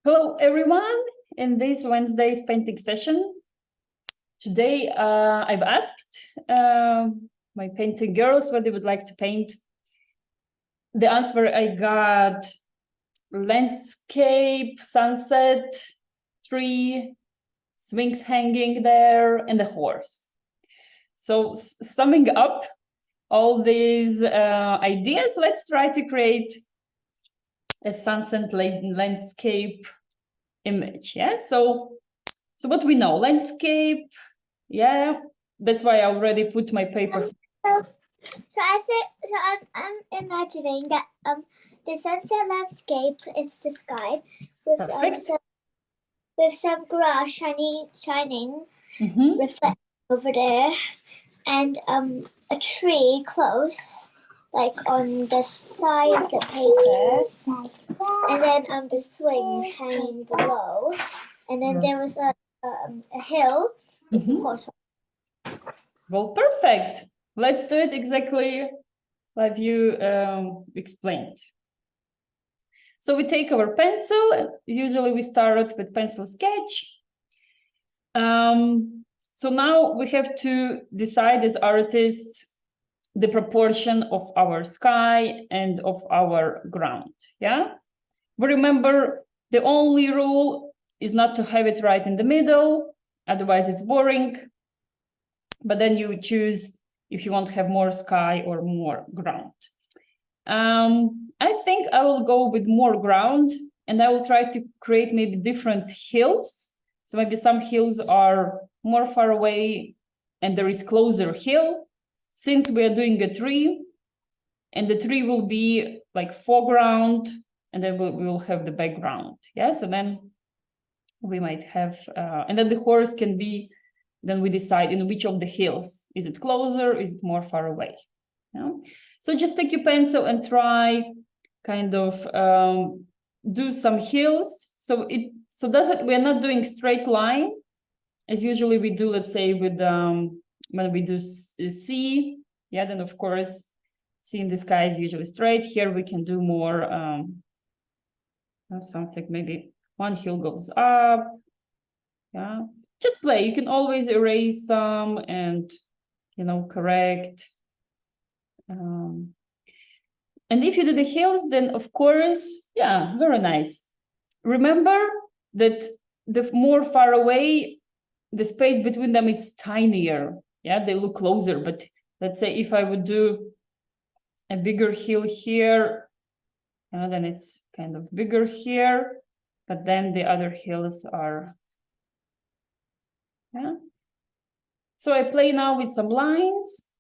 Hello, everyone. In this Wednesday's painting session, today I've asked my painting girls what they would like to paint. The answer I got: landscape, sunset, tree, swings hanging there, and a horse. So summing up all these ideas, let's try to create a sunset landscape image. Yeah, so what we know, landscape, yeah, that's why I already put my paper. So I'm imagining that the sunset landscape is the sky with some grass shining reflect over there, and a tree close, like on the side of the paper, and then the swings hanging below, and then there was a hill with a horse. Well, perfect. Let's do it exactly like you explained. So we take our pencil. Usually we start with pencil sketch. So now we have to decide as artists the proportion of our sky and of our ground. Yeah. But remember, the only rule is not to have it right in the middle, otherwise it's boring. But then you choose if you want to have more sky or more ground. I think I will go with more ground, and I will try to create maybe different hills. So maybe some hills are more far away and there is closer hill. Since we are doing a tree, and the tree will be like foreground, and then we will have the background. Yeah, so then we might have, and then the horse can be, then we decide in which of the hills. Is it closer? Is it more far away? Yeah? So just take your pencil and try kind of do some hills. So we're not doing straight line as usually we do, let's say with when we do C, yeah, then of course C in the sky is usually straight. Here we can do more something, maybe one hill goes up. Yeah, just play. You can always erase some and, you know, correct. And if you do the hills, then of course, yeah, very nice. Remember that the more far away, the space between them is tinier. Yeah, they look closer. But let's say if I would do a bigger hill here, then it's kind of bigger here, but then the other hills are, yeah. So I play now with some lines.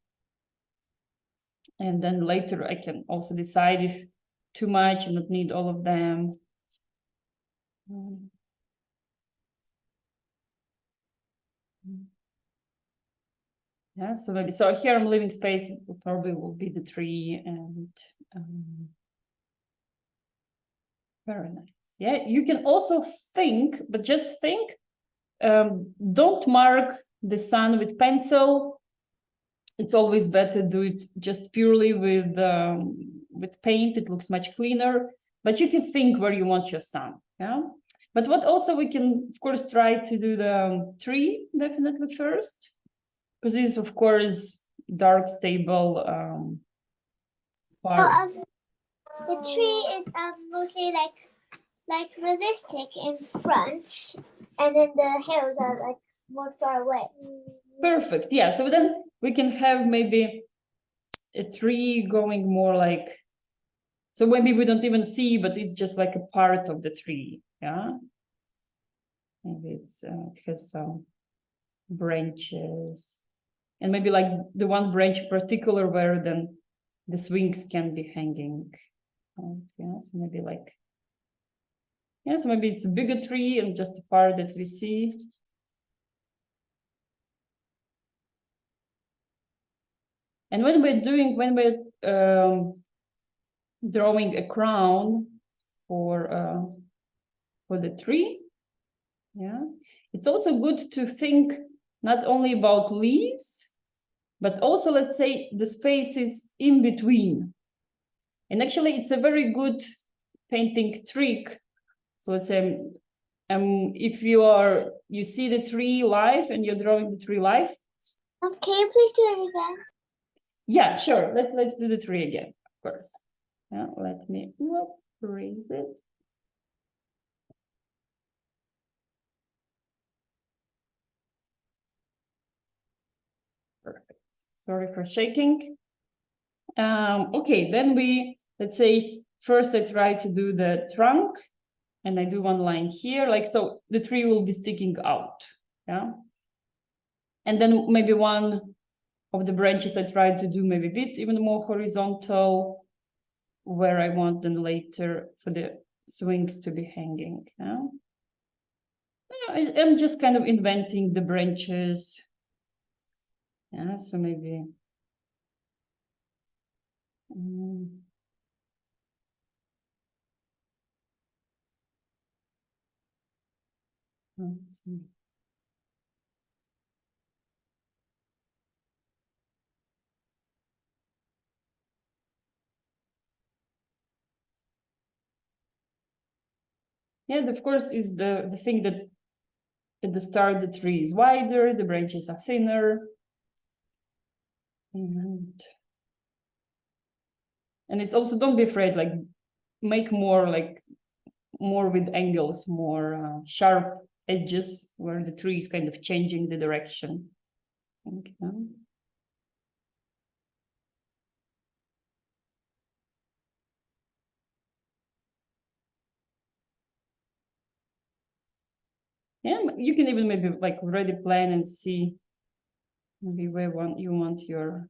And then later I can also decide if too much and not need all of them. Yeah, so maybe, so here I'm leaving space, it probably will be the tree, and very nice. Yeah, you can also think, but just think, don't mark the sun with pencil. It's always better do it just purely with paint. It looks much cleaner, but you can think where you want your sun. Yeah. But what also we can, of course, try to do the tree definitely first, because this is, of course, dark, stable part. The tree is mostly like realistic in front, and then the hills are like more far away. Perfect. Yeah. So then we can have maybe a tree going more like, so maybe we don't even see, but it's just like a part of the tree. Yeah. Maybe it's it has some branches, and maybe like the one branch in particular where then the swings can be hanging. Yeah, so maybe like, yeah, so maybe it's a bigger tree and just a part that we see. And when we're drawing a crown for the tree, yeah, it's also good to think not only about leaves, but also, let's say, the spaces in between. And actually, it's a very good painting trick So let's say if you see the tree live and you're drawing the tree live. Can you please do it again? Yeah, sure. Let's do the tree again, of course. Yeah, let me raise it. Perfect. Sorry for shaking. Okay, then let's say first I try to do the trunk, and I do one line here, like so the tree will be sticking out. Yeah. And then maybe one of the branches I try to do maybe a bit even more horizontal, where I want them later for the swings to be hanging. Yeah? I'm just kind of inventing the branches. Yeah, so maybe. Let's see. Yeah, of course, is the thing that at the start the tree is wider, the branches are thinner. And it's also, don't be afraid, like make more with angles, more sharp edges where the tree is kind of changing the direction. Okay. Yeah, you can even maybe like already plan and see maybe where you want your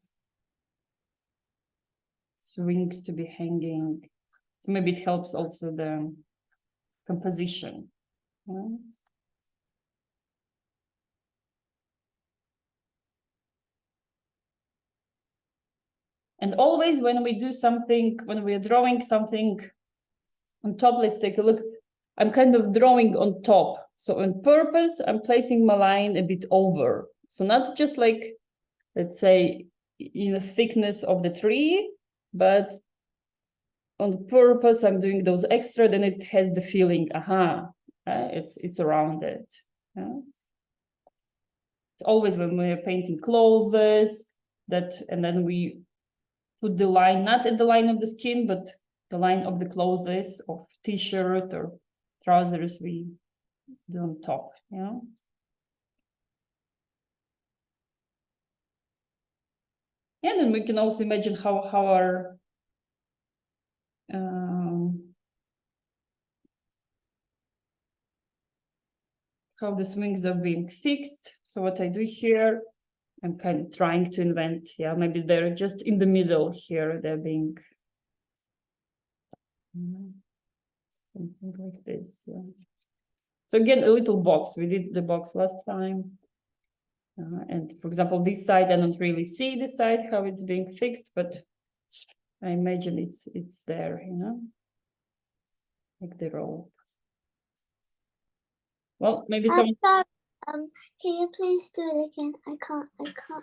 swings to be hanging. So maybe it helps also the composition. Yeah. And always when we do something, when we are drawing something on top, let's take a look. I'm kind of drawing on top. So on purpose, I'm placing my line a bit over. So not just like, let's say, in the thickness of the tree, but on purpose, I'm doing those extra, then it has the feeling, it's around it. Yeah? It's always when we're painting clothes, and then we put the line, not at the line of the skin, but the line of the clothes of t-shirt or trousers we do on top. Yeah. Yeah, then we can also imagine how our how the swings are being fixed. So what I do here, I'm kind of trying to invent, maybe they're just in the middle here, they're being something like this. Yeah. So again, a little box. We did the box last time. And for example, this side, I don't really see this side, how it's being fixed, but I imagine it's there, like the rope. Well, maybe someone. Can you please do it again? I can't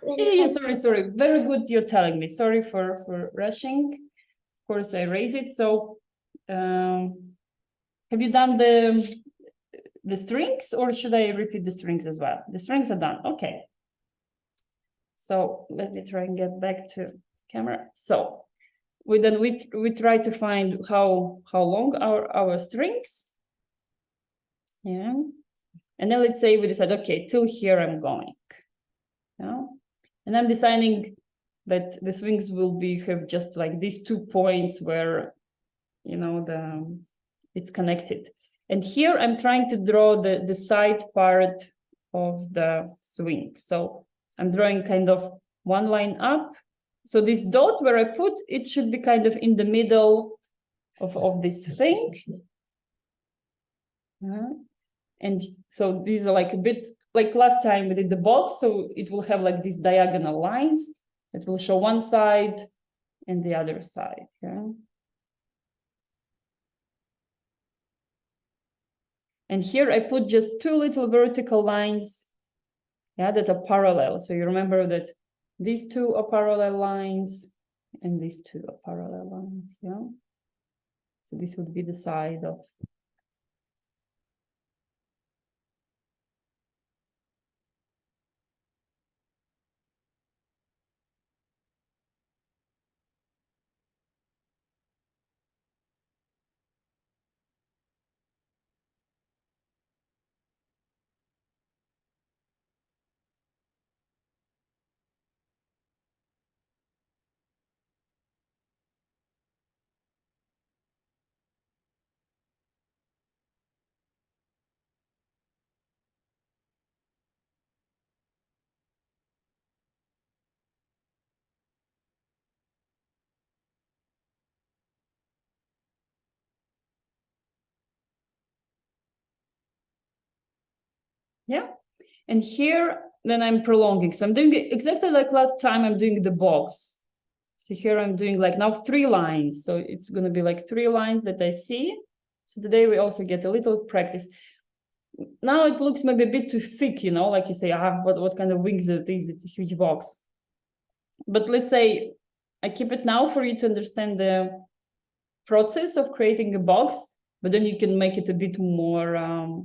really. Yeah, sorry. Very good you're telling me. Sorry for rushing. Of course, I raise it. So have you done the strings, or should I repeat the strings as well? The strings are done. Okay. So let me try and get back to camera. So we try to find how long are our strings. Yeah. And then let's say we decide, okay, till here I'm going. Yeah. And I'm deciding that the swings will have just like these 2 points where, it's connected. And here I'm trying to draw the side part of the swing. So I'm drawing kind of one line up. So this dot where I put, it should be kind of in the middle of this thing. And so these are like a bit like last time we did the box. So it will have like these diagonal lines that will show one side and the other side. Yeah. And here I put just 2 little vertical lines, that are parallel. So you remember that these 2 are parallel lines and these 2 are parallel lines. Yeah. So this would be the side of Yeah. And here, then I'm prolonging. So I'm doing it exactly like last time, I'm doing the box. So here I'm doing like now 3 lines. So it's going to be like 3 lines that I see. So today we also get a little practice. Now it looks maybe a bit too thick, you know, like you say, what kind of wings it is? It's a huge box. But let's say I keep it now for you to understand the process of creating a box, but then you can make it a bit more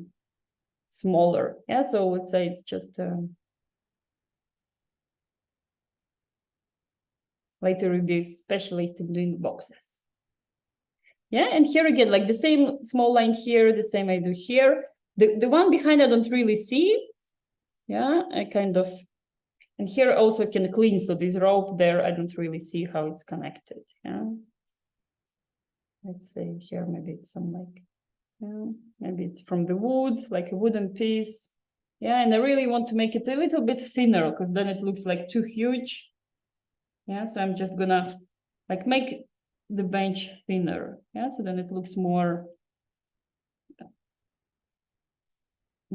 smaller. Yeah, so let's say it's just later we'll be a specialist in doing boxes. Yeah, and here again, like the same small line here, the same I do here. The one behind I don't really see. Yeah, I kind of, and here also can clean. So this rope there, I don't really see how it's connected. Yeah. Let's say here, maybe it's some like, maybe it's from the wood, like a wooden piece. Yeah, and I really want to make it a little bit thinner because then it looks like too huge. Yeah, so I'm just gonna like make the bench thinner. Yeah, so then it looks more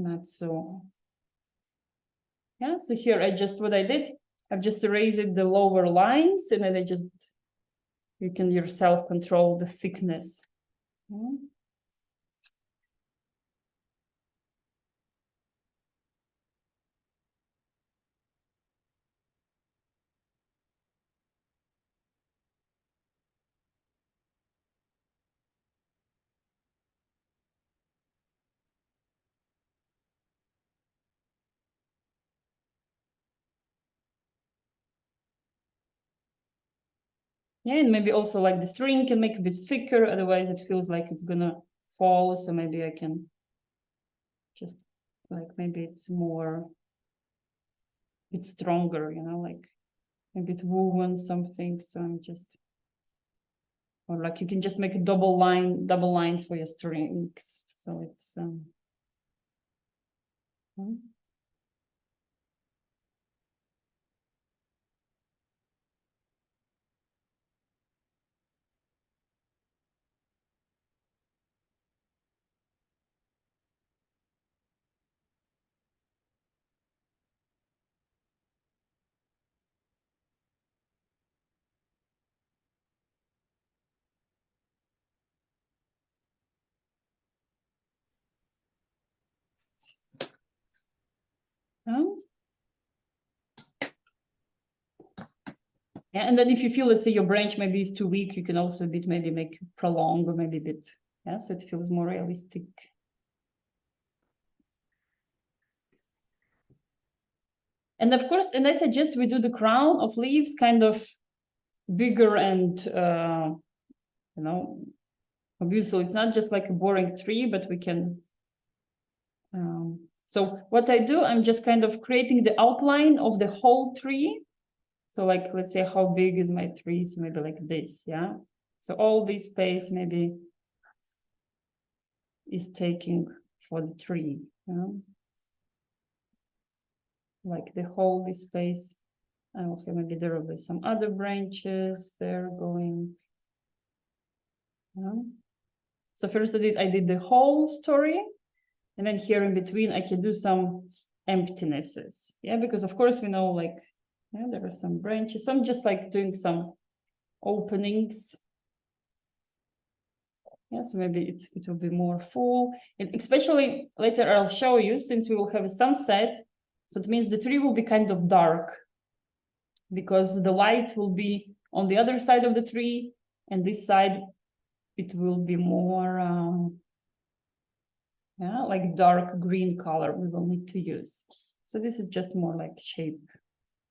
not so. Yeah, so here I just, what I did, I've just erased the lower lines and then I just, you can yourself control the thickness. Yeah. Yeah, and maybe also like the string can make a bit thicker, otherwise it feels like it's gonna fall. So maybe I can just like, maybe it's more, it's stronger, you know, like maybe it's woven something. So I'm just, or like you can just make a double line for your strings. So it's yeah, and then if you feel, let's say your branch maybe is too weak, you can also a bit maybe make prolong or maybe a bit, yeah, so it feels more realistic. And of course, and I suggest we do the crown of leaves kind of bigger and you know, beautiful. It's not just like a boring tree, but we can. So what I do, I'm just kind of creating the outline of the whole tree. So like, let's say how big is my tree? So maybe like this, yeah. So all this space maybe is taking for the tree, yeah? Like the whole this space. Okay, maybe there will be some other branches there going. Yeah. So first I did the whole story, and then here in between I can do some emptinesses. Yeah, because of course we know like, yeah, there are some branches. So I'm just like doing some openings. Yeah, so maybe it will be more full. And especially later I'll show you, since we will have a sunset, so it means the tree will be kind of dark because the light will be on the other side of the tree, and this side it will be more yeah, like dark green color we will need to use. So this is just more like shape.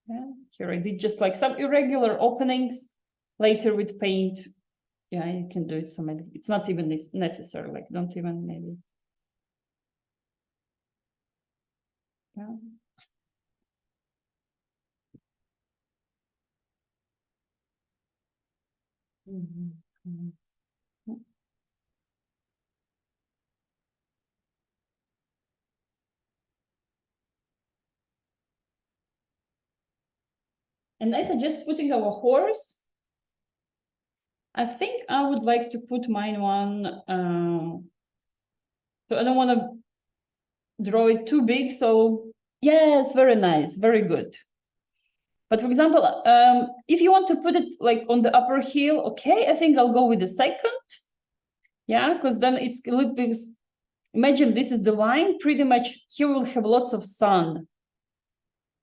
Yeah, here I did just like some irregular openings. Later with paint, yeah, you can do it. So maybe it's not even necessary. Like don't even maybe. Yeah. Mm-hmm. And I suggest putting our horse. I think I would like to put mine one. So I don't want to draw it too big. So yes, very nice, very good. But for example, if you want to put it like on the upper heel, okay, I think I'll go with the second. Yeah, because then it's a little bit, imagine this is the line, pretty much here we'll have lots of sun.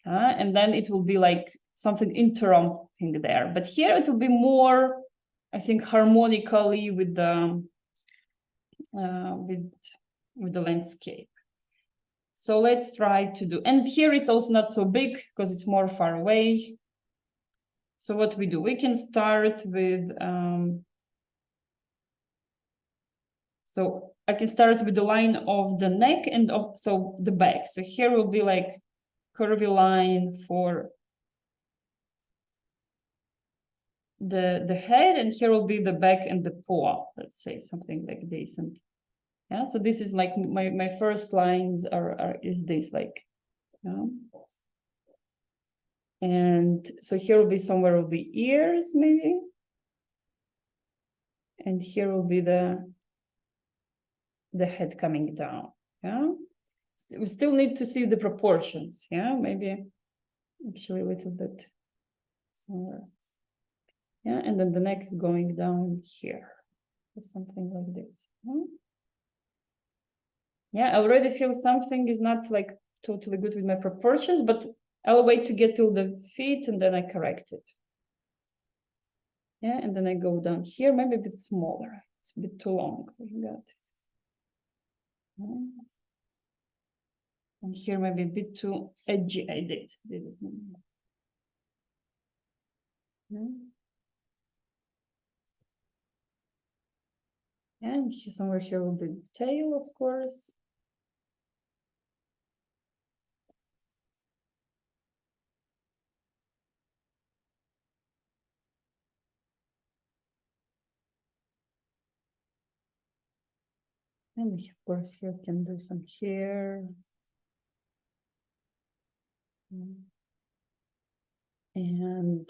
And then it will be like something interrupting there. But here it will be more, I think, harmonically with the landscape. So let's try to do, and here it's also not so big because it's more far away. So what we do, we can start with, so I can start with the line of the neck and so the back. So here will be like curvy line for the head, and here will be the back and the paw, let's say something like this. And yeah, so this is like my first lines is this like, and so here will be somewhere will be ears maybe, and here will be the head coming down. Yeah, we still need to see the proportions. Yeah, maybe actually a little bit somewhere. Yeah, and then the neck is going down here, something like this. Yeah, I already feel something is not like totally good with my proportions, but I'll wait to get till the feet and then I correct it. Yeah, and then I go down here, maybe a bit smaller. It's a bit too long. And here maybe a bit too edgy. I did it. And somewhere here will be the tail, of course. And of course here can do some hair. And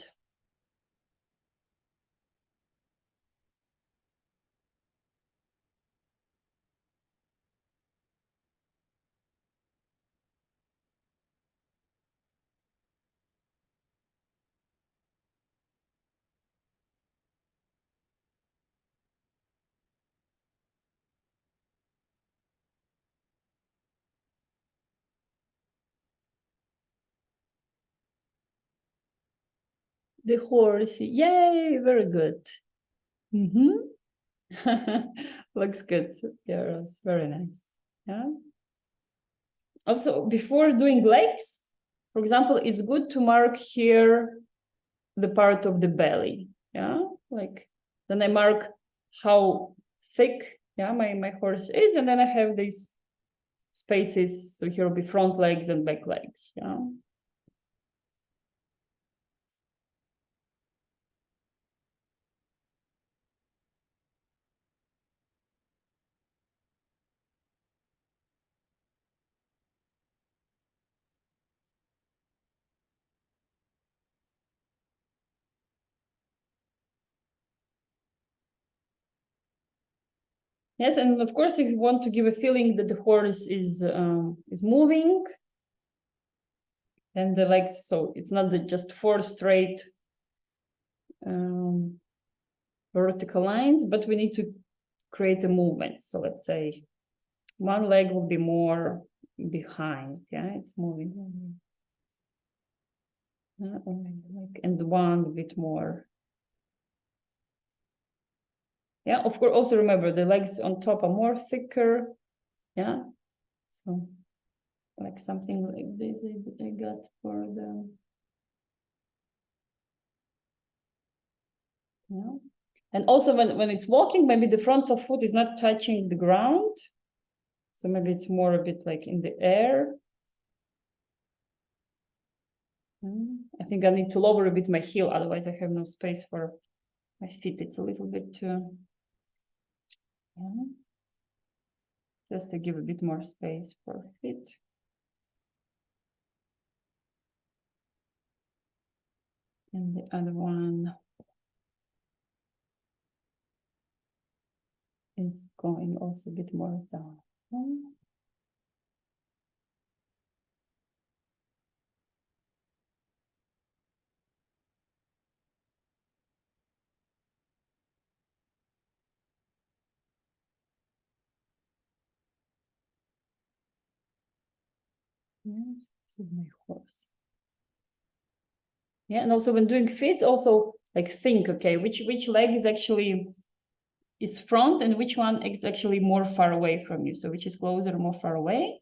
the horse, yay, very good. Looks good. Yeah, it's very nice. Yeah. Also, before doing legs, for example, it's good to mark here the part of the belly. Yeah, like then I mark how thick, yeah, my horse is, and then I have these spaces. So here will be front legs and back legs. Yeah. Yes, and of course, if you want to give a feeling that the horse is moving, then the legs, so it's not just four straight vertical lines, but we need to create a movement. So let's say one leg will be more behind. Yeah, it's moving. And one a bit more. Yeah, of course, also remember the legs on top are more thicker. Yeah, so like something like this I got for the, yeah. And also when it's walking, maybe the front of foot is not touching the ground. So maybe it's more a bit like in the air. I think I need to lower a bit my heel, otherwise I have no space for my feet. It's a little bit too, yeah. Just to give a bit more space for feet. And the other one is going also a bit more down. Yes, this is my horse. Yeah, and also when doing fit, also like think, okay, which leg is actually is front and which one is actually more far away from you. So which is closer, more far away.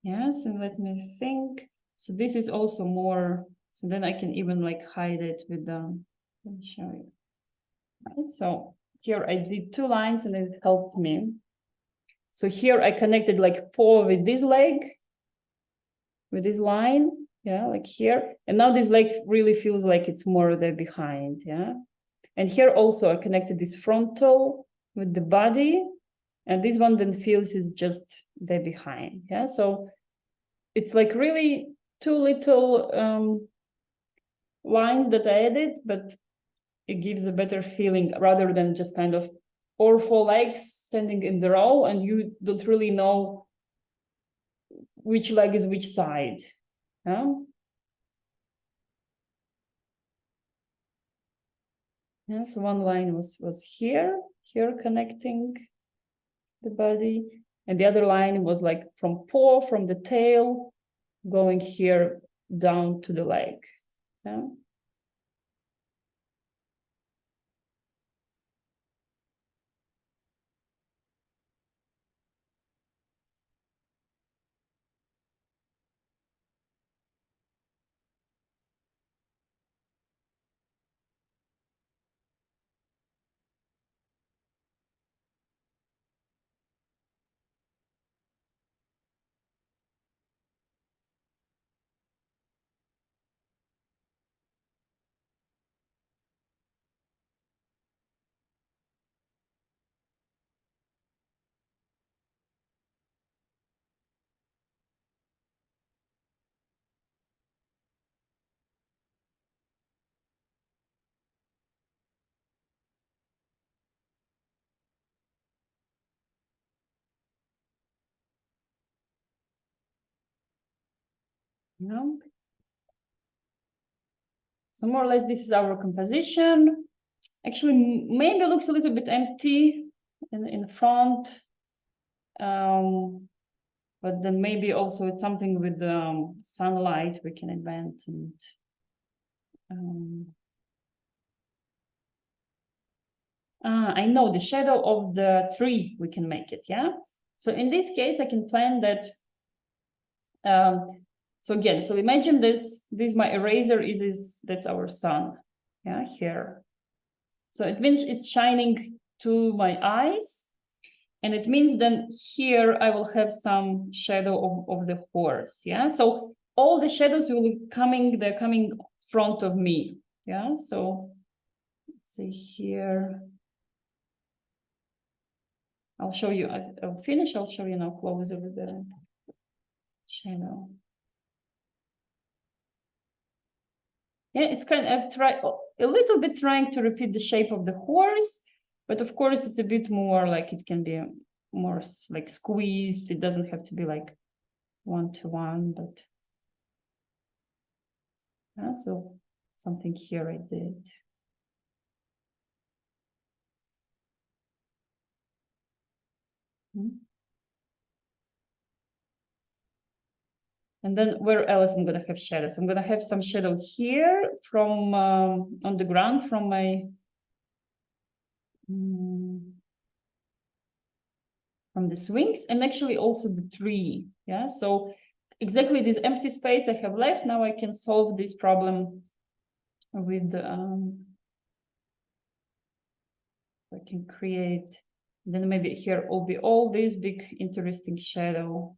Yes, and let me think. So this is also more, so then I can even like hide it with the, let me show you. Right, so here I did 2 lines and it helped me. So here I connected like paw with this leg, with this line, yeah, like here. And now this leg really feels like it's more there behind, yeah. And here also I connected this frontal with the body, and this one then feels is just there behind, yeah. So it's like really 2 little lines that I added, but it gives a better feeling rather than just kind of 4 legs standing in the row and you don't really know which leg is which side. Yeah. Yes, one line was here connecting the body, and the other line was like from paw, from the tail, going here down to the leg. Yeah. Yeah. So more or less this is our composition. Actually, maybe looks a little bit empty in front. But then maybe also it's something with sunlight we can invent. And I know the shadow of the tree, we can make it, yeah? So in this case, I can plan that. So again, so imagine this my eraser is that's our sun, yeah, here. So it means it's shining to my eyes. And it means then here I will have some shadow of the horse, yeah? So all the shadows will be they're coming front of me, yeah? So let's see here. I'll show you, I'll finish, I'll show you now closer with the shadow. Yeah, it's kind of a little bit trying to repeat the shape of the horse, but of course it's a bit more like it can be more like squeezed. It doesn't have to be like 1-to-1, but yeah, so something here I did. And then where else I'm gonna have shadows? I'm gonna have some shadow here from on the ground from my from the swings, and actually also the tree. Yeah, so exactly this empty space I have left. Now I can solve this problem with I can create. Then maybe here will be all this big interesting shadow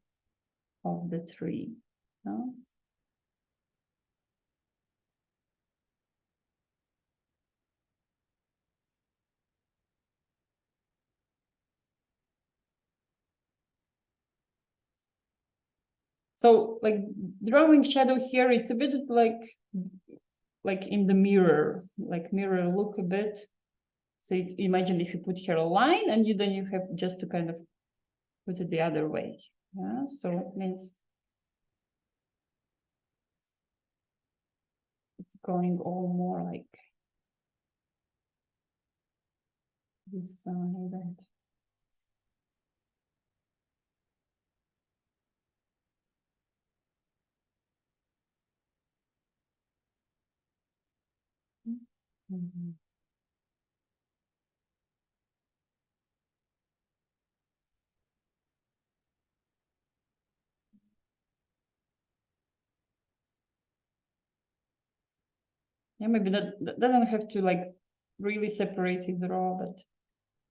of the tree. No? So like drawing shadow here, it's a bit like in the mirror, like mirror look a bit. So it's imagine if you put here a line and then you have just to kind of put it the other way. Yeah, so it means it's going all more like this side. Mhm. Yeah, maybe that doesn't have to like really separate it raw, but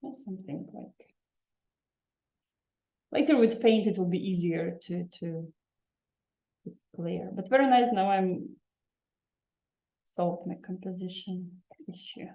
that's something like later with paint it will be easier to clear. But very nice. Now I'm solved my composition issue.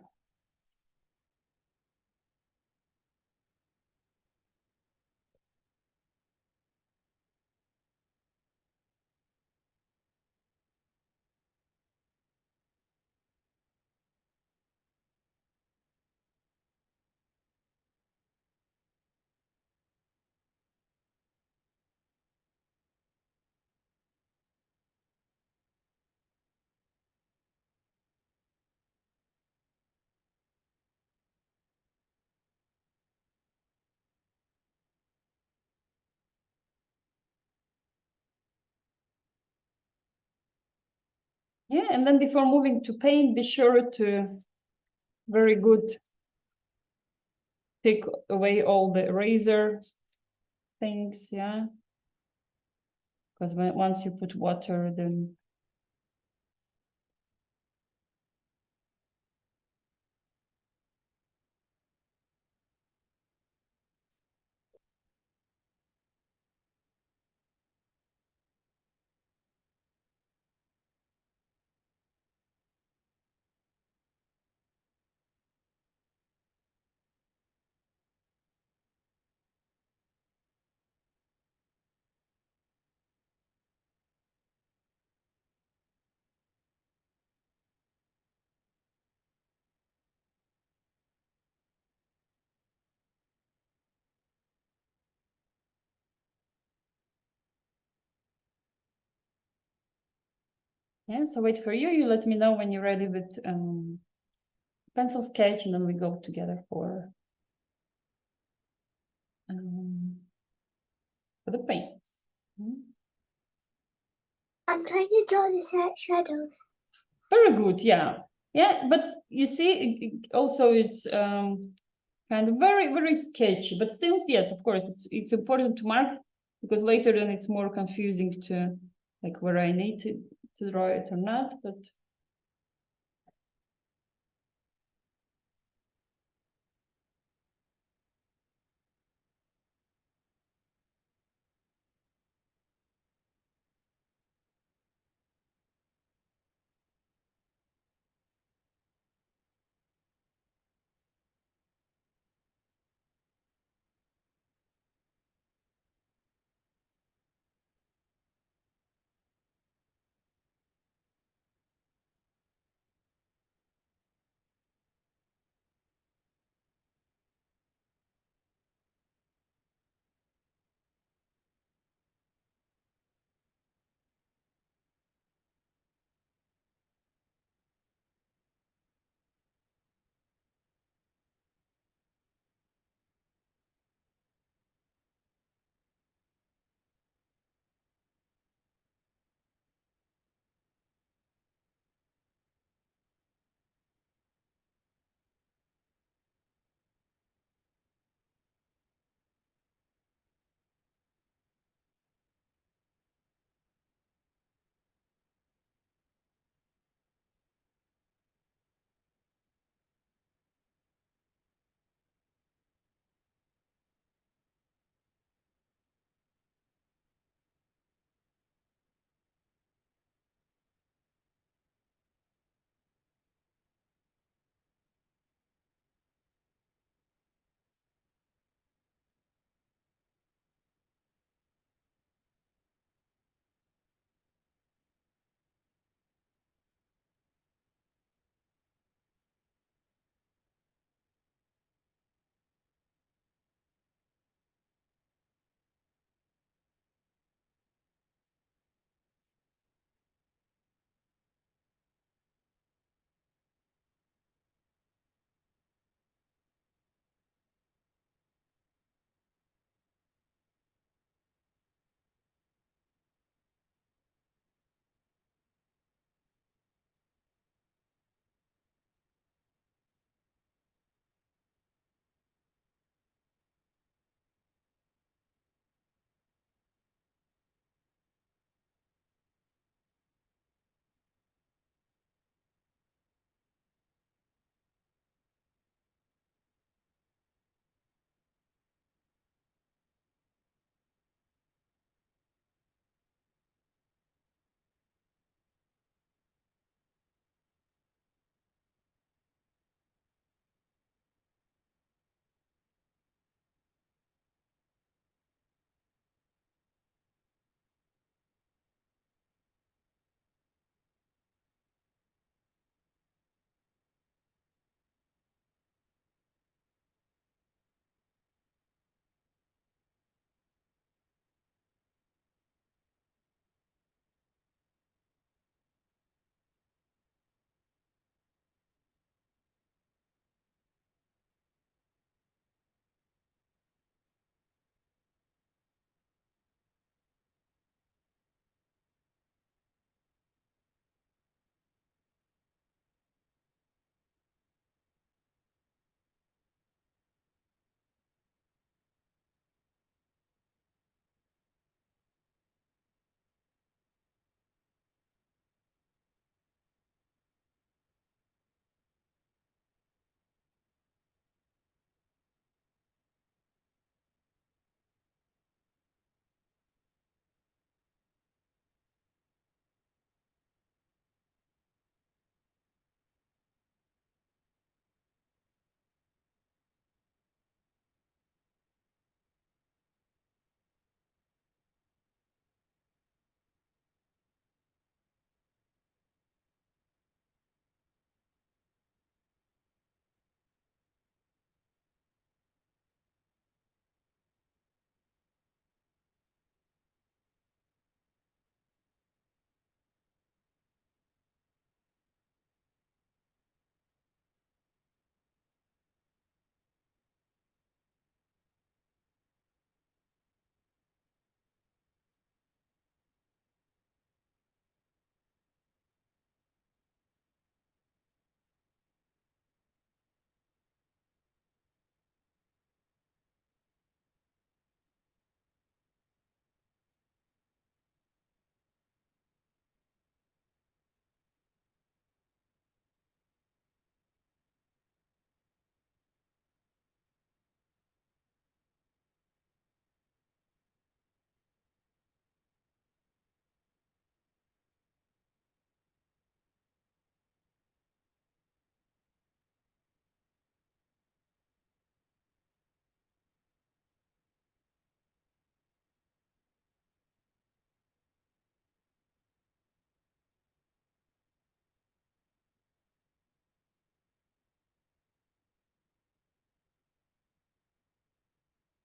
Yeah, and then before moving to paint, be sure to very good take away all the eraser things, yeah. Because once you put water, then yeah. So wait for you. You let me know when you're ready with pencil sketch, and then we go together for the paints. I'm trying to draw the shadows. Very good, yeah. Yeah, but you see, also it's kind of very sketchy, but still, yes, of course, it's important to mark because later then it's more confusing to like where I need to draw it or not, but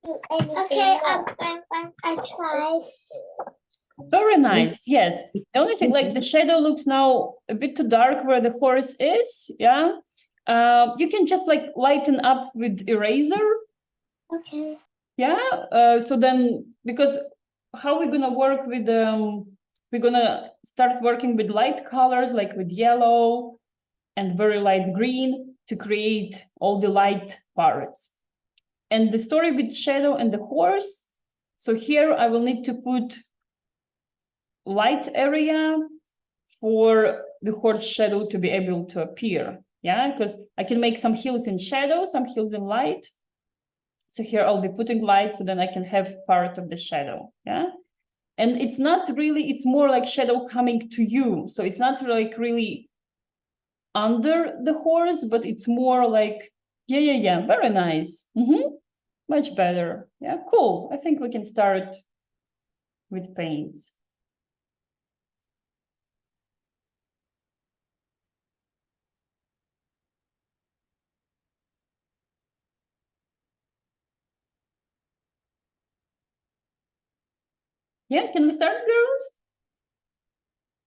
Okay, I tried. Very nice. Yes. The only thing, like the shadow looks now a bit too dark where the horse is. Yeah. You can just like lighten up with eraser. Okay. Yeah. So then, because how we're gonna work with we're gonna start working with light colors like with yellow and very light green to create all the light parts. And the story with shadow and the horse. So here I will need to put light area for the horse shadow to be able to appear. Yeah, because I can make some hills in shadow, some hills in light. So here I'll be putting light so then I can have part of the shadow. Yeah. And it's not really, it's more like shadow coming to you. So it's not like really under the horse, but it's more like, yeah, very nice. Much better. Yeah, cool. I think we can start with paints. Yeah, can we start, girls?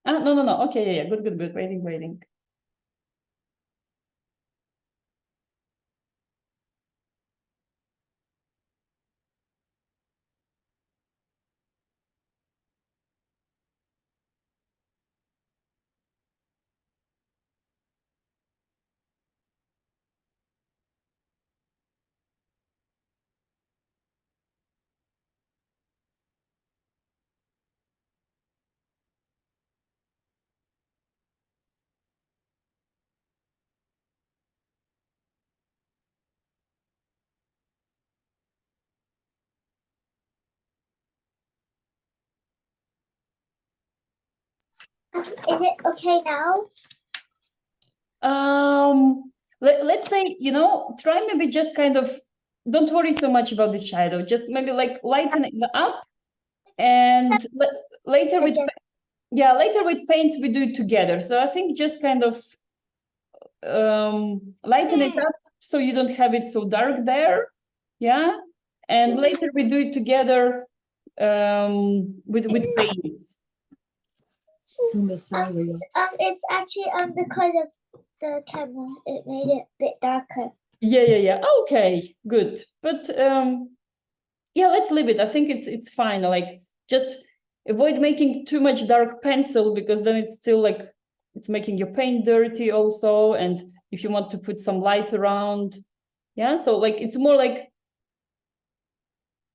No. Okay, yeah. Good. Waiting. Is it okay now? Let's say, try maybe just kind of, don't worry so much about the shadow, just maybe like lighten it up, and later with paints we do it together. So I think just kind of lighten it up so you don't have it so dark there. Yeah. And later we do it together with paints. It's actually because of the camera, it made it a bit darker. Yeah. Okay, good. But yeah, let's leave it. I think it's fine. Like just avoid making too much dark pencil, because then it's still like it's making your paint dirty also. And if you want to put some light around, yeah. So like it's more like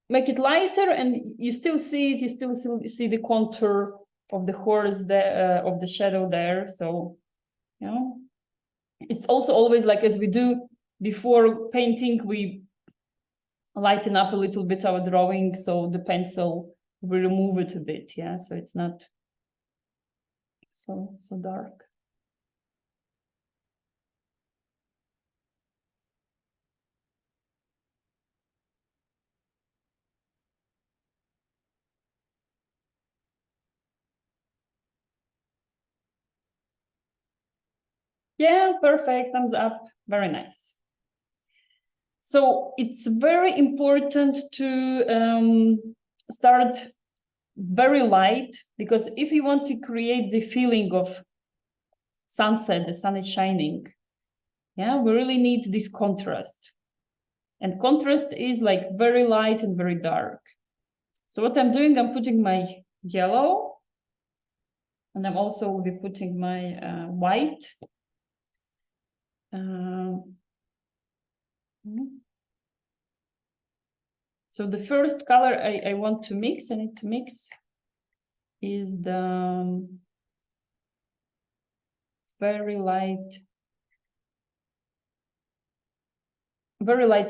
make it lighter, and you still see it. You still see the contour of the horse there, of the shadow there. So it's also always like as we do before painting, we lighten up a little bit our drawing, so the pencil, we remove it a bit, yeah, so it's not so dark. Yeah, perfect, thumbs up, very nice. So it's very important to start very light, because if you want to create the feeling of sunset, the sun is shining, yeah, we really need this contrast. And contrast is like very light and very dark. So what I'm doing, I'm putting my yellow, and I'm also will be putting my white. So the first color I want to mix, I need to mix, is the very light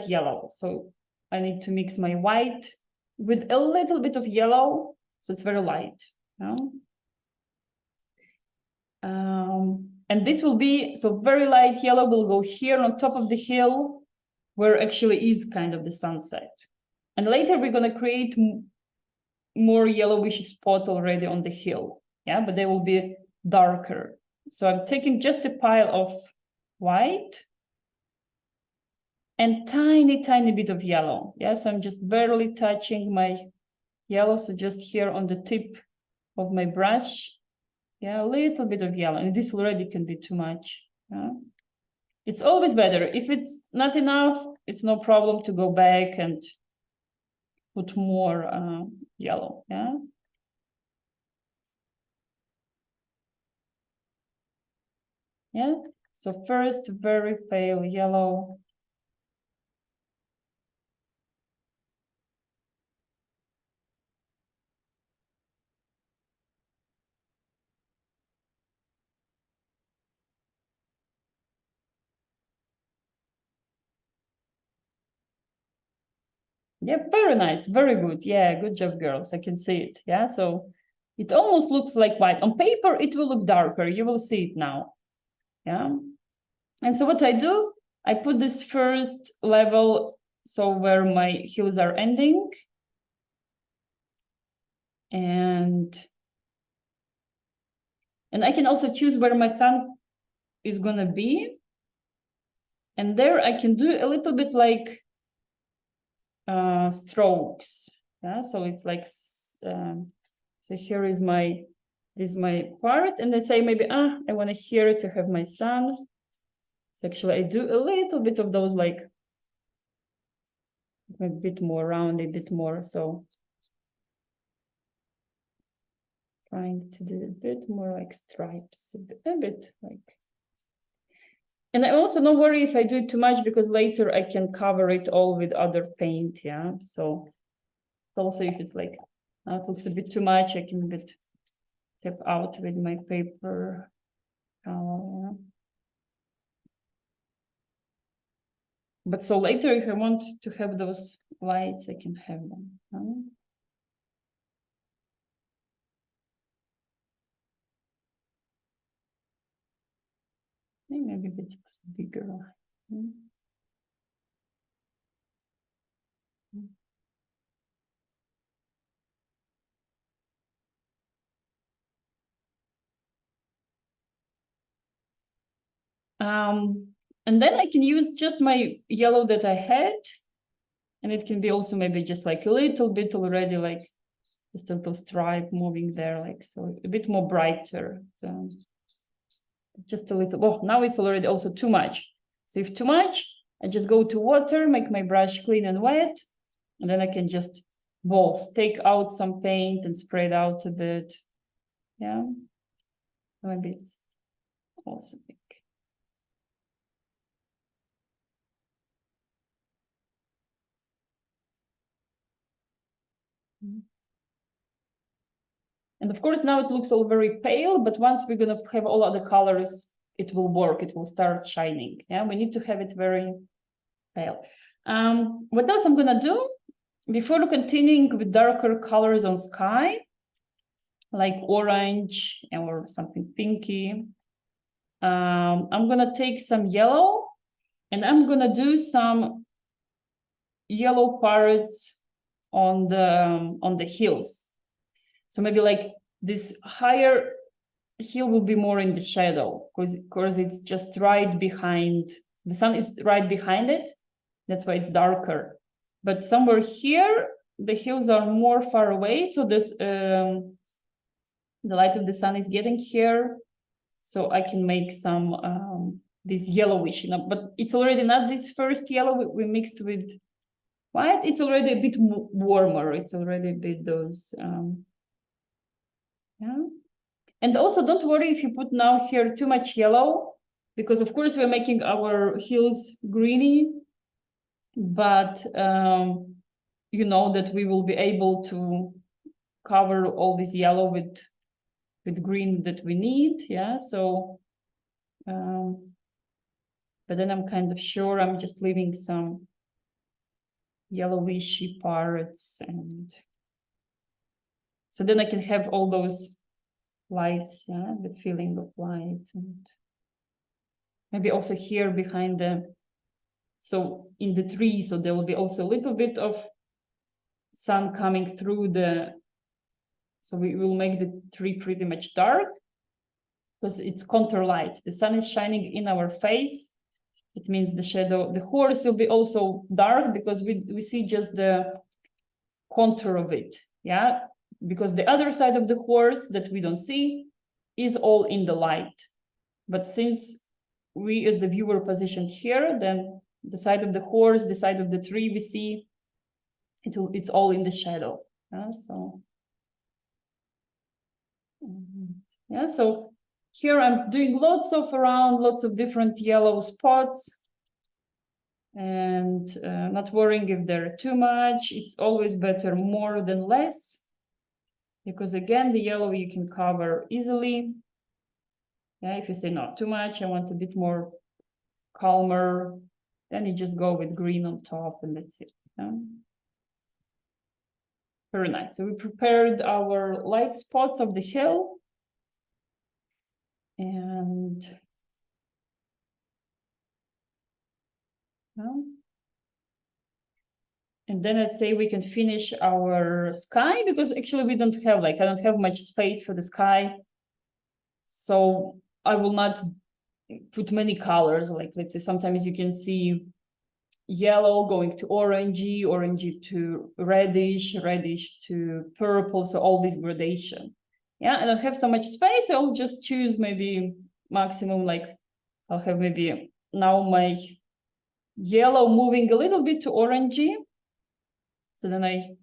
yellow. So I need to mix my white with a little bit of yellow, so it's very light. And this will be, so very light yellow will go here on top of the hill, where actually is kind of the sunset. And later we're going to create more yellowish spot already on the hill, yeah, but they will be darker. So I'm taking just a pile of white, and tiny bit of yellow. Yeah, so I'm just barely touching my yellow. So just here on the tip of my brush, yeah, a little bit of yellow. And this already can be too much. Yeah. It's always better. If it's not enough, it's no problem to go back and put more yellow. Yeah. Yeah. So first, very pale yellow. Yeah, very nice, very good. Yeah, good job, girls. I can see it. Yeah, so it almost looks like white. On paper, it will look darker. You will see it now. Yeah. And so what I do, I put this first level, so where my heels are ending. And I can also choose where my sun is gonna be. And there I can do a little bit like strokes. Yeah, so it's like, so here is my, this is my part, and I say maybe, I want to here to have my sun. So actually I do a little bit of those, like a bit more round, a bit more, so trying to do a bit more like stripes, a bit like. And I also don't worry if I do it too much, because later I can cover it all with other paint. Yeah, so also if it's like, it looks a bit too much, I can a bit tap out with my paper. But so later, if I want to have those lights, I can have them. Maybe a bit bigger. And then I can use just my yellow that I had, and it can be also maybe just like a little bit already, like just a little stripe moving there, like so a bit more brighter. Just a little. Oh, now it's already also too much. So if too much, I just go to water, make my brush clean and wet, and then I can just both take out some paint and spread out a bit. Yeah, maybe it's also big. And of course, now it looks all very pale, but once we're gonna have all other colors, it will work, it will start shining. Yeah, we need to have it very pale. What else I'm gonna do? Before continuing with darker colors on sky, like orange or something pinky, I'm gonna take some yellow and I'm gonna do some yellow parts on the hills. So maybe like this higher hill will be more in the shadow, because it's just right behind, the sun is right behind it. That's why it's darker. But somewhere here, the hills are more far away. So this, the light of the sun is getting here. So I can make some, this yellowish, but it's already not this first yellow we mixed with white. It's already a bit warmer. It's already a bit those, yeah. And also don't worry if you put now here too much yellow, because of course we're making our hills greeny, but you know that we will be able to cover all this yellow with green that we need. Yeah, so but then I'm kind of sure I'm just leaving some yellowishy parts, and so then I can have all those lights, yeah, the feeling of light, and maybe also here behind the, so in the tree, so there will be also a little bit of sun coming through the, so we will make the tree pretty much dark because it's counter light. The sun is shining in our face, it means the shadow, the horse will be also dark because we see just the contour of it, yeah? Because the other side of the horse that we don't see is all in the light. But since we as the viewer positioned here, then the side of the horse, the side of the tree we see, it's all in the shadow. Yeah, so yeah, so here I'm doing lots of different yellow spots, and not worrying if they're too much. It's always better more than less, because again, the yellow you can cover easily. Yeah, if you say not too much, I want a bit more calmer, then you just go with green on top and that's it. Yeah? Very nice. So we prepared our light spots of the hill. And then let's say we can finish our sky, because actually we don't have, like, I don't have much space for the sky. So I will not put many colors. Like, let's say sometimes you can see yellow going to orangey, orangey to reddish, reddish to purple. So all this gradation. Yeah, I don't have so much space. I'll just choose maybe maximum, like I'll have maybe now my yellow moving a little bit to orangey. So then I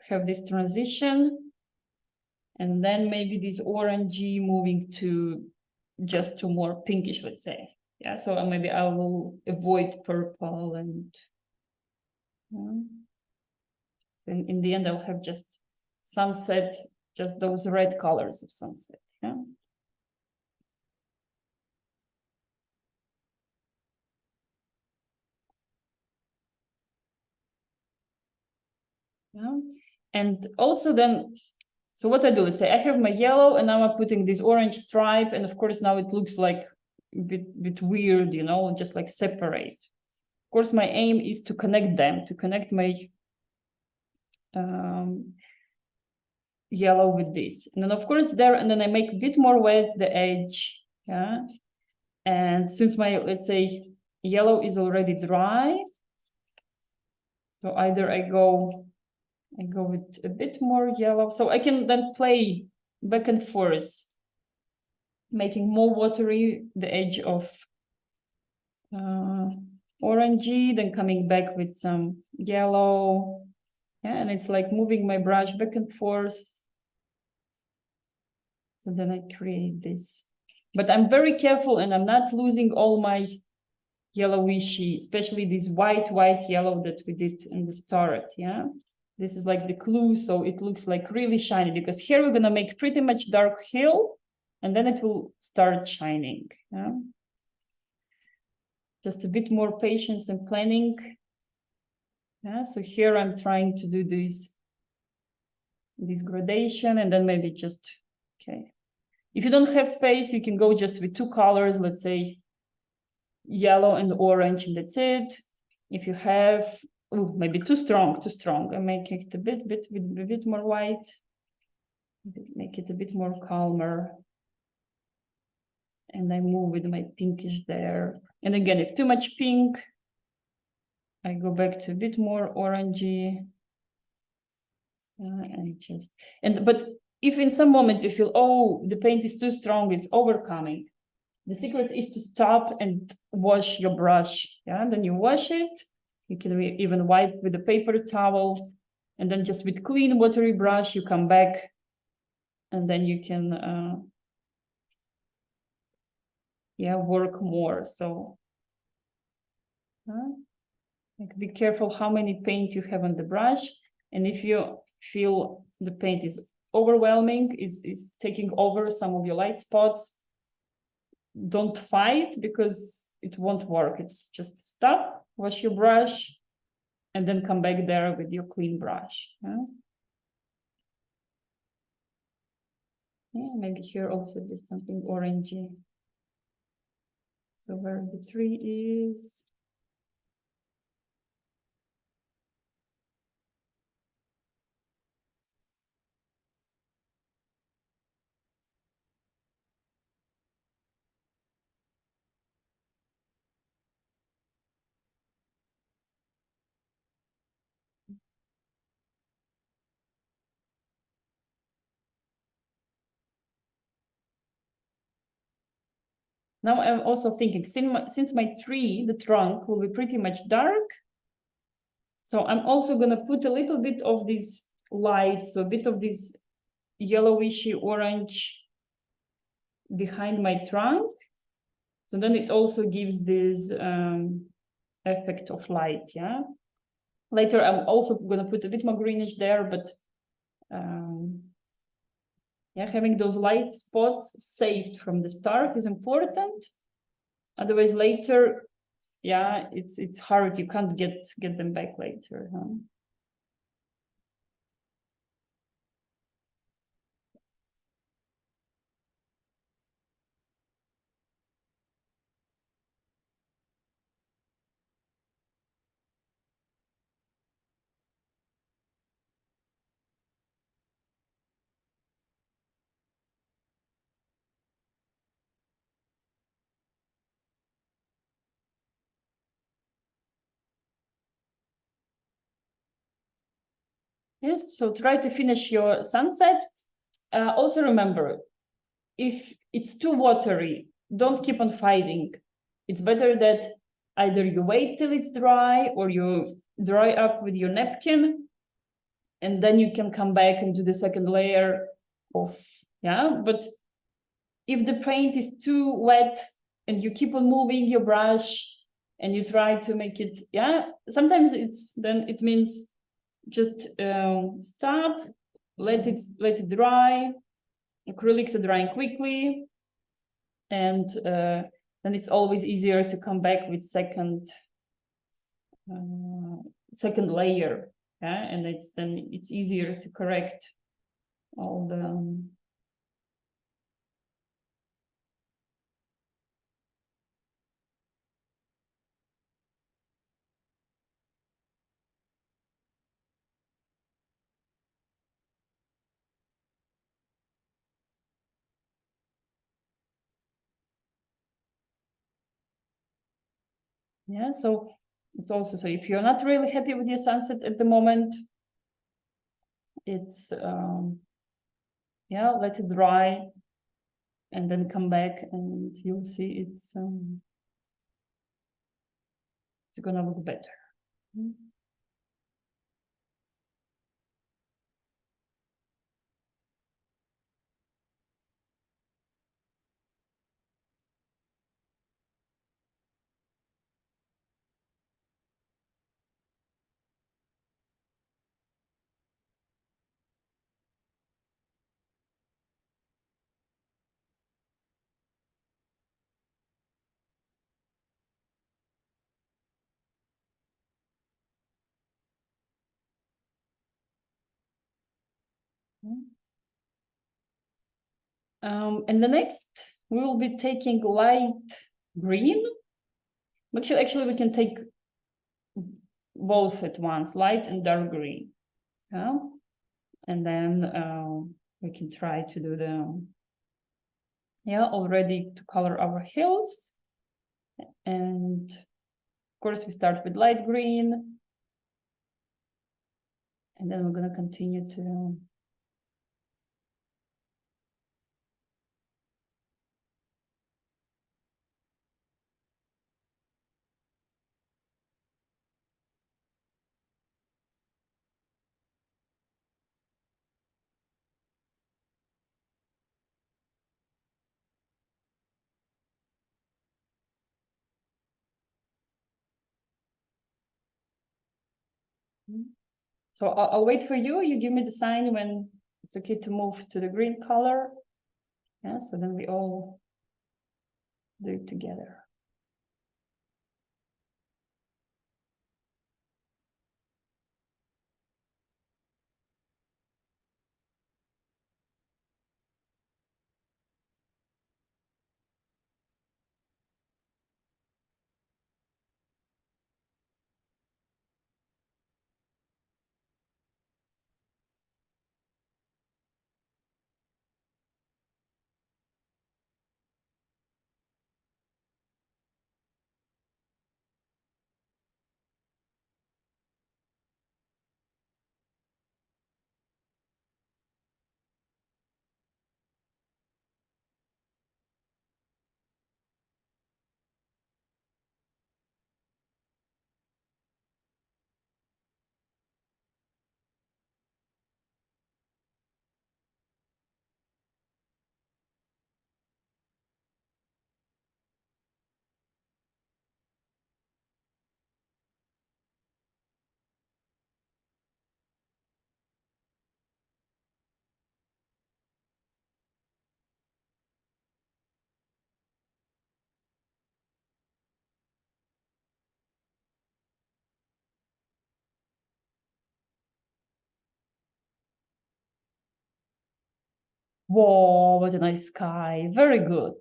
have this transition. And then maybe this orangey moving to just to more pinkish, let's say. Yeah, so maybe I will avoid purple and in the end I'll have just sunset, just those red colors of sunset. Yeah. Yeah. And also then, so what I do, let's say I have my yellow and now I'm putting this orange stripe, and of course now it looks like a bit weird, you know, just like separate. Of course, my aim is to connect them, to connect my yellow with this. And then of course there, and then I make a bit more wet the edge. Yeah. And since my, let's say, yellow is already dry, so either I go with a bit more yellow, so I can then play back and forth, making more watery the edge of orangey, then coming back with some yellow. Yeah, and it's like moving my brush back and forth. So then I create this. But I'm very careful and I'm not losing all my yellowishy, especially this white yellow that we did in the start. Yeah, this is like the clue, so it looks like really shiny, because here we're gonna make pretty much dark hill and then it will start shining. Yeah, just a bit more patience and planning. Yeah, so here I'm trying to do this gradation, and then maybe just, okay, if you don't have space, you can go just with two colors, let's say yellow and orange, and that's it. If you have, oh, maybe too strong, I make it a bit more white, make it a bit more calmer, and I move with my pinkish there. And again, if too much pink, I go back to a bit more orangey, but if in some moment you feel, oh, the paint is too strong, it's overcoming, the secret is to stop and wash your brush. Yeah, and then you wash it. You can even wipe with a paper towel, and then just with clean watery brush you come back, and then you can work more. So like, be careful how many paint you have on the brush, and if you feel the paint is overwhelming, is taking over some of your light spots, don't fight, because it won't work. It's just stop, wash your brush, and then come back there with your clean brush. Yeah, maybe here also did something orangey. So where the tree is. Now I'm also thinking, since my tree, the trunk, will be pretty much dark, so I'm also gonna put a little bit of this light, so a bit of this yellowishy orange behind my trunk. So then it also gives this effect of light, yeah. Later, I'm also gonna put a bit more greenish there, but yeah, having those light spots saved from the start is important. Otherwise, later, yeah, it's hard. You can't get them back later. Huh? Yes, so try to finish your sunset. Also remember, if it's too watery, don't keep on fighting. It's better that either you wait till it's dry or you dry up with your napkin, and then you can come back and do the second layer of, yeah. But if the paint is too wet and you keep on moving your brush and you try to make it, yeah, sometimes it means just stop, let it dry. Acrylics are drying quickly, and then it's always easier to come back with second layer, yeah, and it's easier to correct all the yeah. So it's also, so if you're not really happy with your sunset at the moment, it's yeah, let it dry and then come back and you'll see it's gonna look better. And the next, we will be taking light green. Actually, we can take both at once, light and dark green. Yeah? And then we can try to do the, yeah, already to color our hills. And of course, we start with light green. And then we're going to continue to so I'll wait for you. You give me the sign when it's okay to move to the green color. Yeah, so then we all do it together. Whoa, what a nice sky. Very good.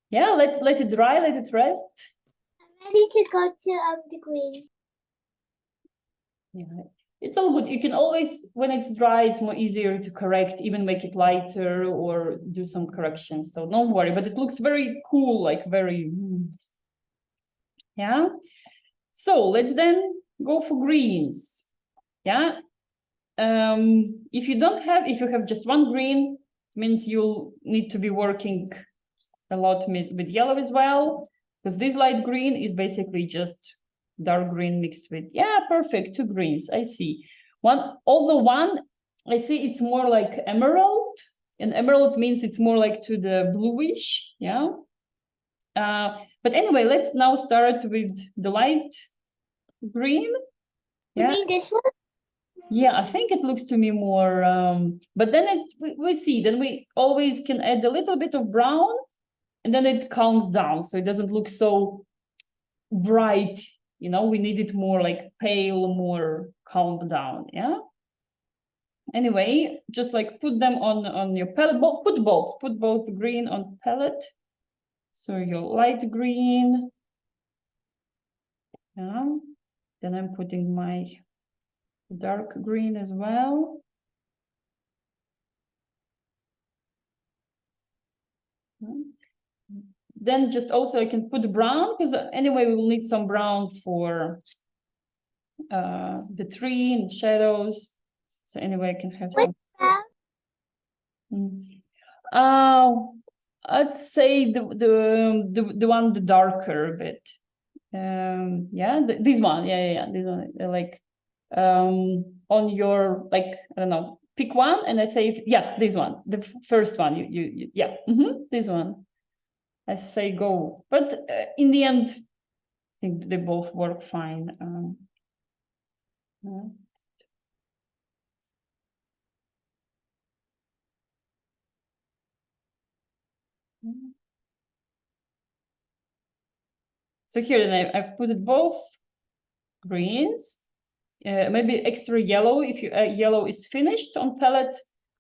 Yeah, let it dry, let it rest. I'm ready to go to the green. Yeah, it's all good. You can always, when it's dry, it's more easier to correct, even make it lighter or do some corrections. So don't worry, but it looks very cool, like very, yeah. So let's then go for greens. Yeah. If you have just one green, it means you'll need to be working a lot with yellow as well, because this light green is basically just dark green mixed with, yeah, perfect, 2 greens, I see. Although one, I see it's more like emerald, and emerald means it's more like to the bluish, yeah. But anyway, let's now start with the light green. Yeah. You mean this one? Yeah, I think it looks to me more, but then we see, then we always can add a little bit of brown, and then it calms down, so it doesn't look so bright, you know, we need it more like pale, more calmed down, yeah? Anyway, just like put them on your palette, put both green on palette. So your light green, yeah. Then I'm putting my dark green as well. Then just also I can put brown, because anyway, we will need some brown for the tree and shadows. So anyway, I can have some. I'd say the one the darker a bit. Yeah, this one. Yeah. This one, like on your, like, I don't know, pick one, and I say, yeah, this one, the first one. You yeah, this one. I say go, but in the end, I think they both work fine. Yeah. So here, then I've put it both greens, maybe extra yellow. If you yellow is finished on palette,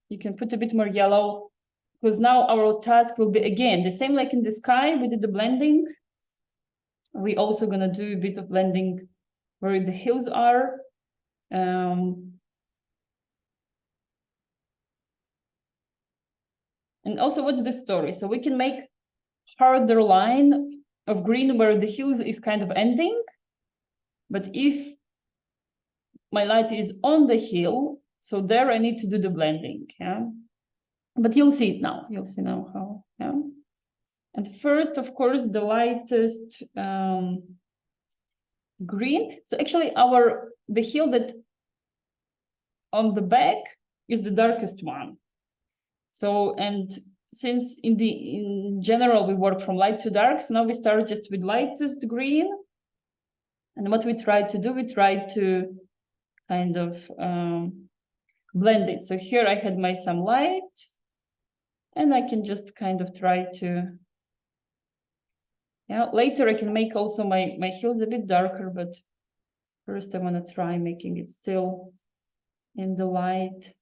you can put a bit more yellow, because now our task will be again the same like in the sky. We did the blending. We also gonna do a bit of blending where the hills are. And also, what's the story? So we can make harder line of green where the hills is kind of ending. But if my light is on the hill, so there I need to do the blending, yeah. But you'll see it now. You'll see now how, yeah. And first, of course, the lightest green. So actually the hill that on the back is the darkest one. So, and since in general we work from light to dark, so now we start just with lightest green. And what we try to do, we try to kind of blend it. So here I had some light, and I can just kind of try to, yeah, later I can make also my hills a bit darker, but first I want to try making it still in the light.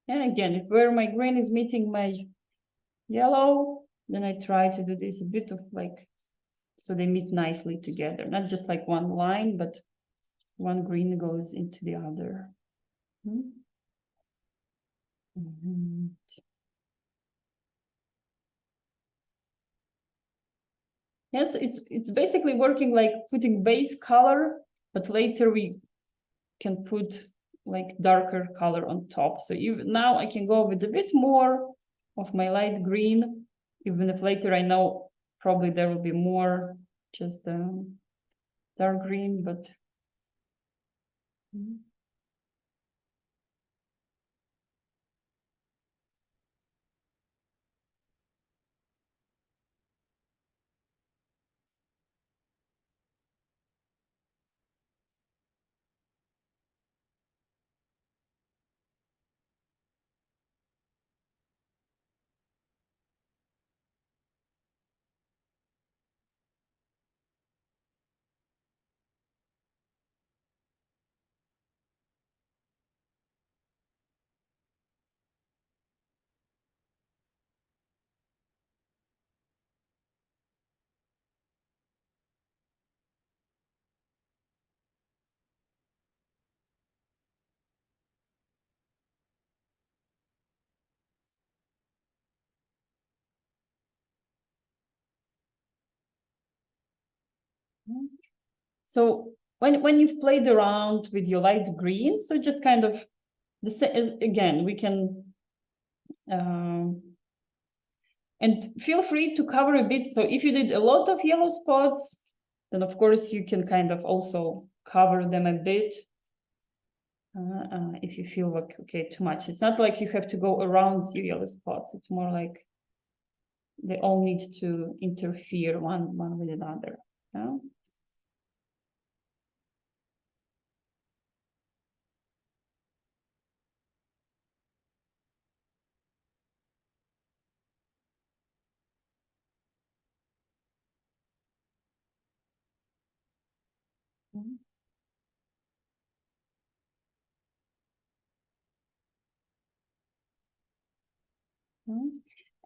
And again, where my green is meeting my yellow, then I try to do this a bit of like, so they meet nicely together, not just like one line, but one green goes into the other. Yes, it's basically working like putting base color, but later we can put like darker color on top. So even now I can go with a bit more of my light green, even if later I know probably there will be more just dark green, but So when you've played around with your light green, so just kind of again, we can and feel free to cover a bit. So if you did a lot of yellow spots, then of course you can kind of also cover them a bit. If you feel like, okay, too much. It's not like you have to go around your yellow spots. It's more like they all need to interfere one with another. Yeah?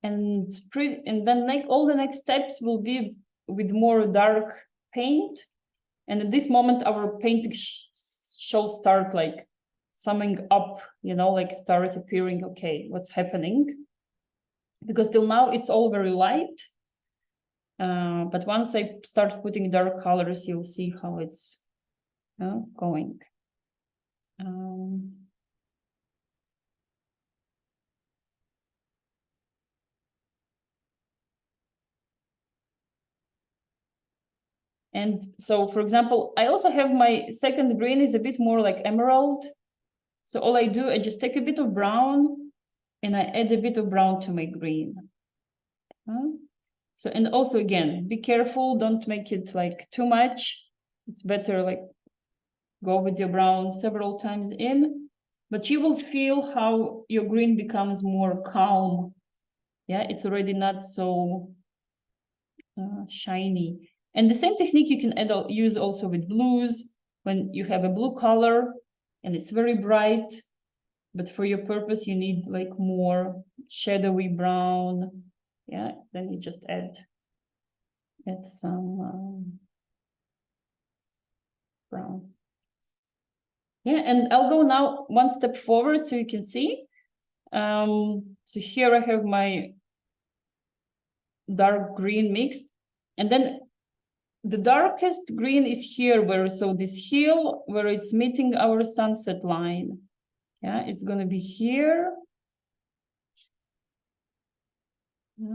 And then like all the next steps will be with more dark paint. And at this moment, our painting shall start like summing up, like start appearing, okay, what's happening? Because till now it's all very light. But once I start putting dark colors, you'll see how it's going. And so, for example, I also have my second green is a bit more like emerald. So all I do, I just take a bit of brown and I add a bit of brown to my green. So, and also again, be careful, don't make it like too much. It's better like go with your brown several times in, but you will feel how your green becomes more calm. Yeah, it's already not so shiny. And the same technique you can use also with blues when you have a blue color and it's very bright, but for your purpose, you need like more shadowy brown. Yeah, then you just add some brown. Yeah, and I'll go now one step forward so you can see. So here I have my dark green mixed, and then the darkest green is here so this hill where it's meeting our sunset line. Yeah, it's going to be here. Yeah.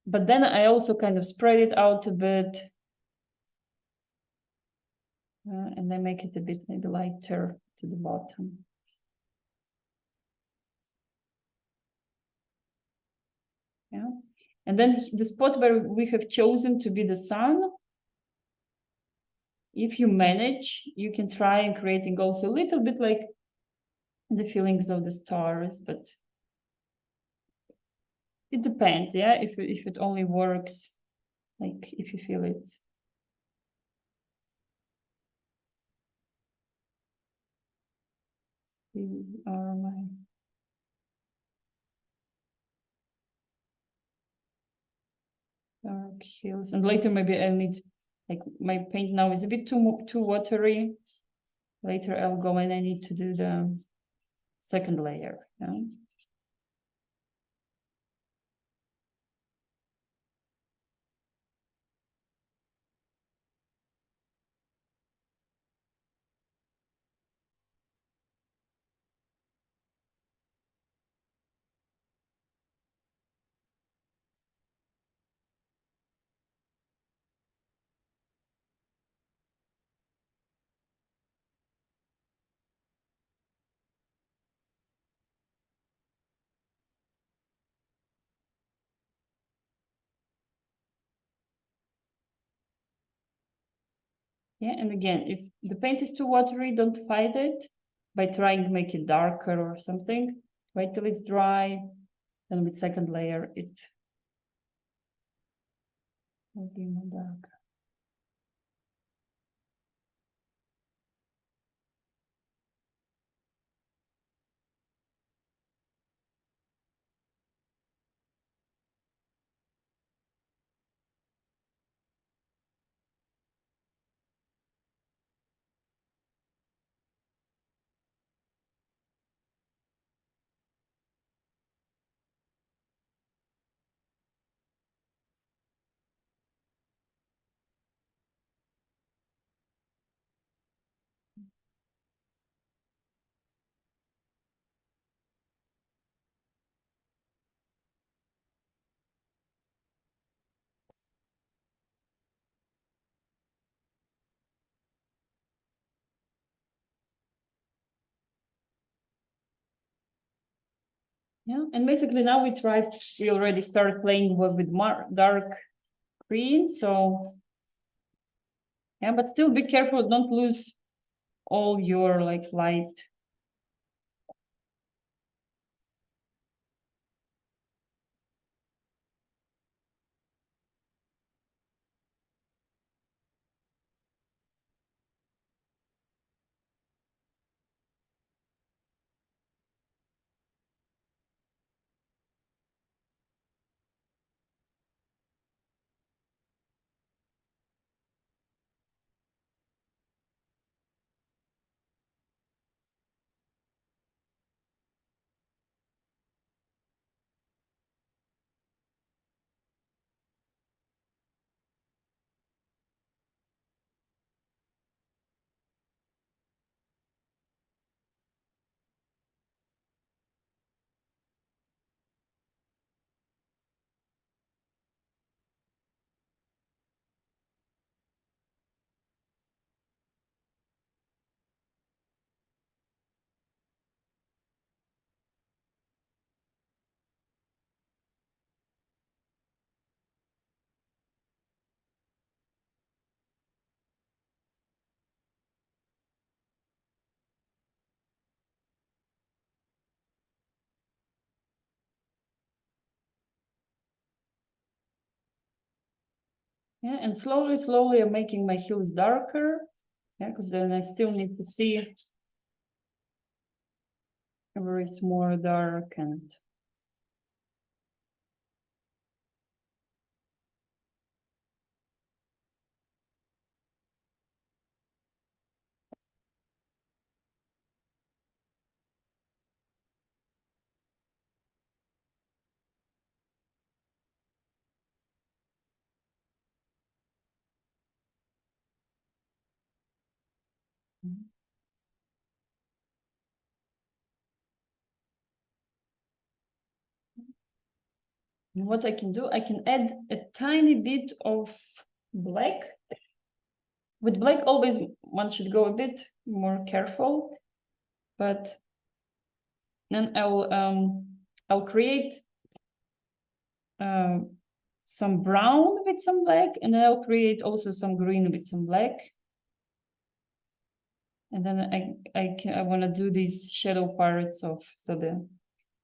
But then I also kind of spread it out a bit. And then make it a bit maybe lighter to the bottom. Yeah. And then the spot where we have chosen to be the sun, if you manage, you can try and creating also a little bit like the feelings of the stars, but it depends, yeah, if it only works, like if you feel it. These are my dark hills. And later maybe I'll need, like my paint now is a bit too watery. Later I'll go and I need to do the second layer. Yeah. Yeah, and again, if the paint is too watery, don't fight it by trying to make it darker or something. Wait till it's dry, and with second layer, it will be more dark. Yeah, and basically now we already start playing with dark green, so yeah, but still be careful, don't lose all your like light. Yeah, and slowly I'm making my heels darker. Yeah, because then I still need to see where it's more dark and and what I can do, I can add a tiny bit of black. With black, always one should go a bit more careful, but then I'll create some brown with some black, and then I'll create also some green with some black. And then I want to do these shadow parts of, so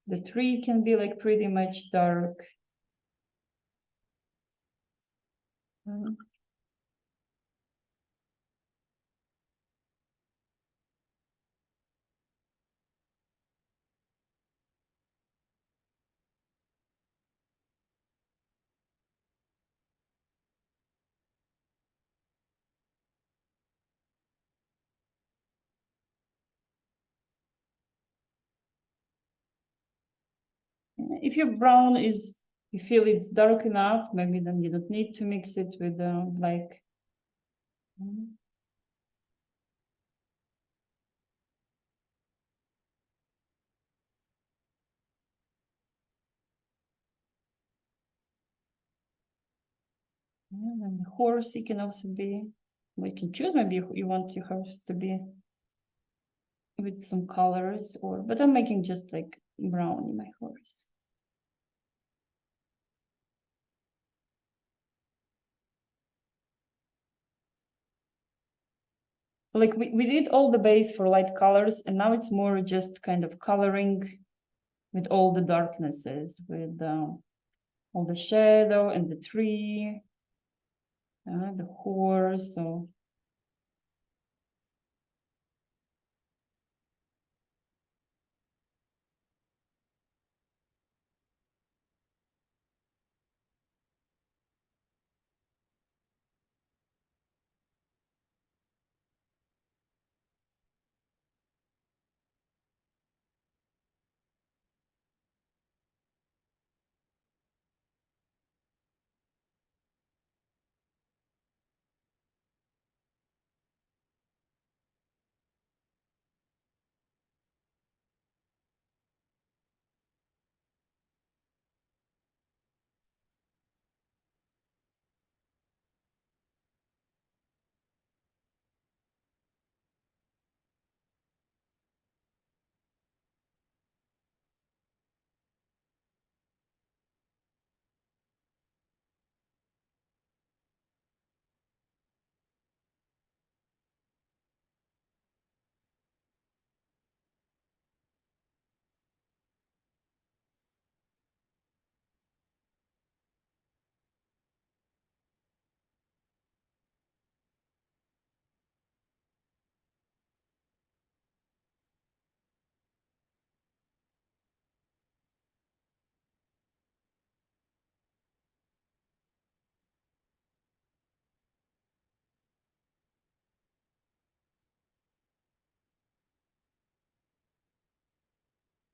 the tree can be like pretty much dark. If your brown is, you feel it's dark enough, maybe then you don't need to mix it with black. Yeah, and the horse, it can also be, we can choose, maybe you want your horse to be with some colors, or, but I'm making just like brown in my horse. Like we did all the base for light colors, and now it's more just kind of coloring with all the darknesses, with all the shadow and the tree, the horse. So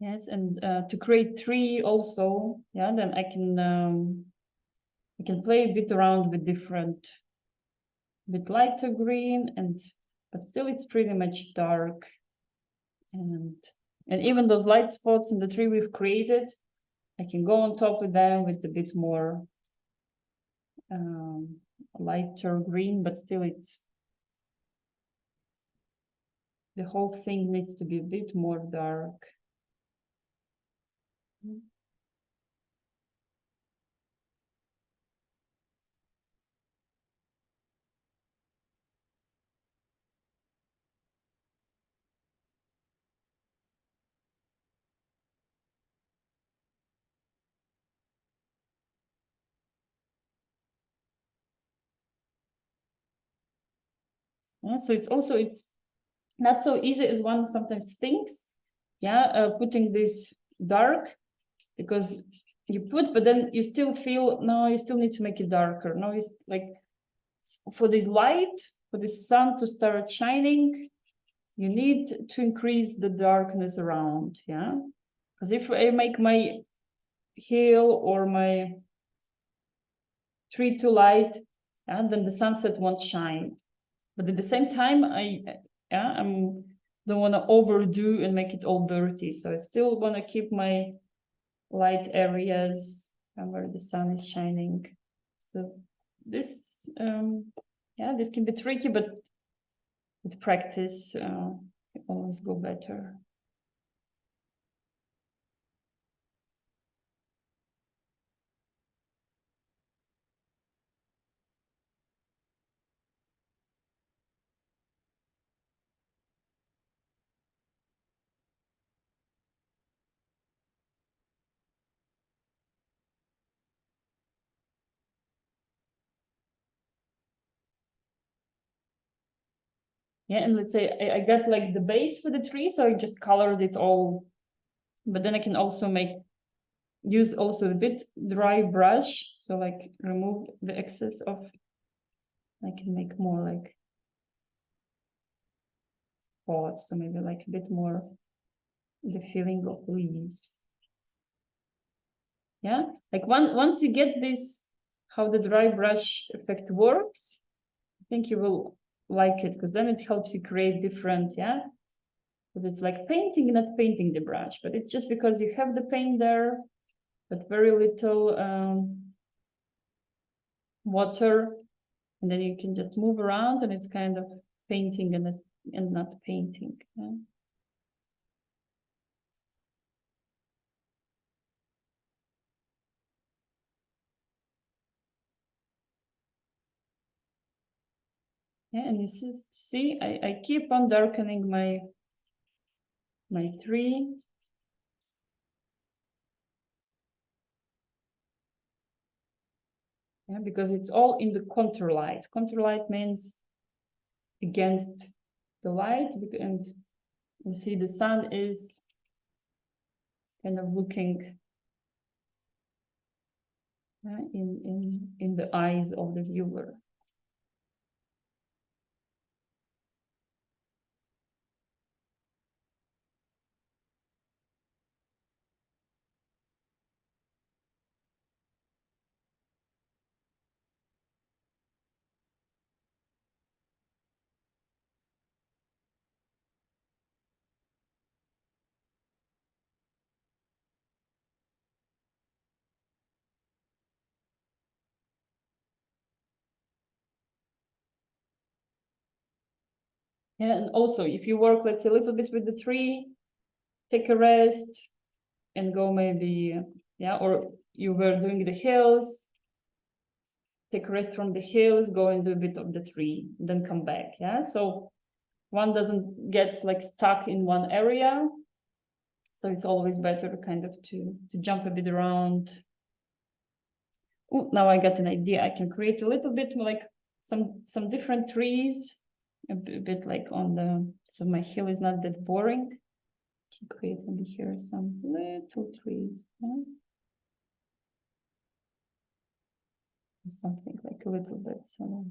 Yes, and to create tree also, yeah, then I can play a bit around with different, bit lighter green, and but still it's pretty much dark. And even those light spots in the tree we've created, I can go on top of them with a bit more lighter green, but still it's, the whole thing needs to be a bit more dark. Yeah, so it's not so easy as one sometimes thinks. Yeah, putting this dark, because you put, but then you still feel, no, you still need to make it darker. No, it's like for this light, for the sun to start shining, you need to increase the darkness around. Yeah, because if I make my hill or my tree too light, and then the sunset won't shine. But at the same time, I'm don't want to overdo and make it all dirty. So I still want to keep my light areas where the sun is shining. So this, this can be tricky, but with practice, it always go better. Yeah, and let's say I got like the base for the tree, so I just colored it all. But then I can also use also a bit dry brush, so like remove the excess of, I can make more like spots, so maybe like a bit more the feeling of leaves. Yeah, like once you get this, how the dry brush effect works, I think you will like it, because then it helps you create different, yeah, because it's like painting, not painting the brush, but it's just because you have the paint there, but very little water, and then you can just move around, and it's kind of painting and not painting. Yeah? Yeah, and you see, I keep on darkening my tree. Yeah, because it's all in the contour light. Contour light means against the light, and you see the sun is kind of looking in the eyes of the viewer. Yeah, and also if you work, let's say, a little bit with the tree, take a rest and go maybe, yeah, or you were doing the hills, take a rest from the hills, go and do a bit of the tree, then come back. Yeah, so one doesn't get like stuck in one area. So it's always better kind of to jump a bit around. Ooh, now I got an idea. I can create a little bit like some different trees, a bit like on the, so my hill is not that boring. I can create maybe here some little trees. Yeah? Something like a little bit. So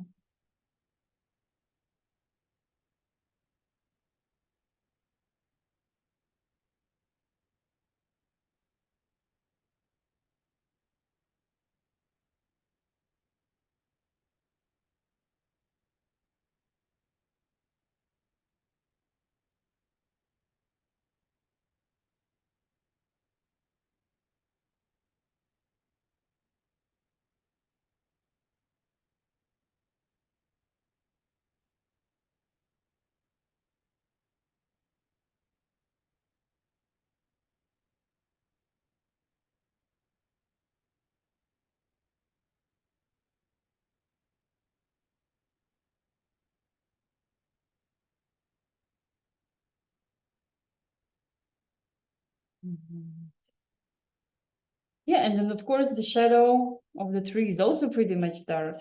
Yeah, and then of course the shadow of the tree is also pretty much dark.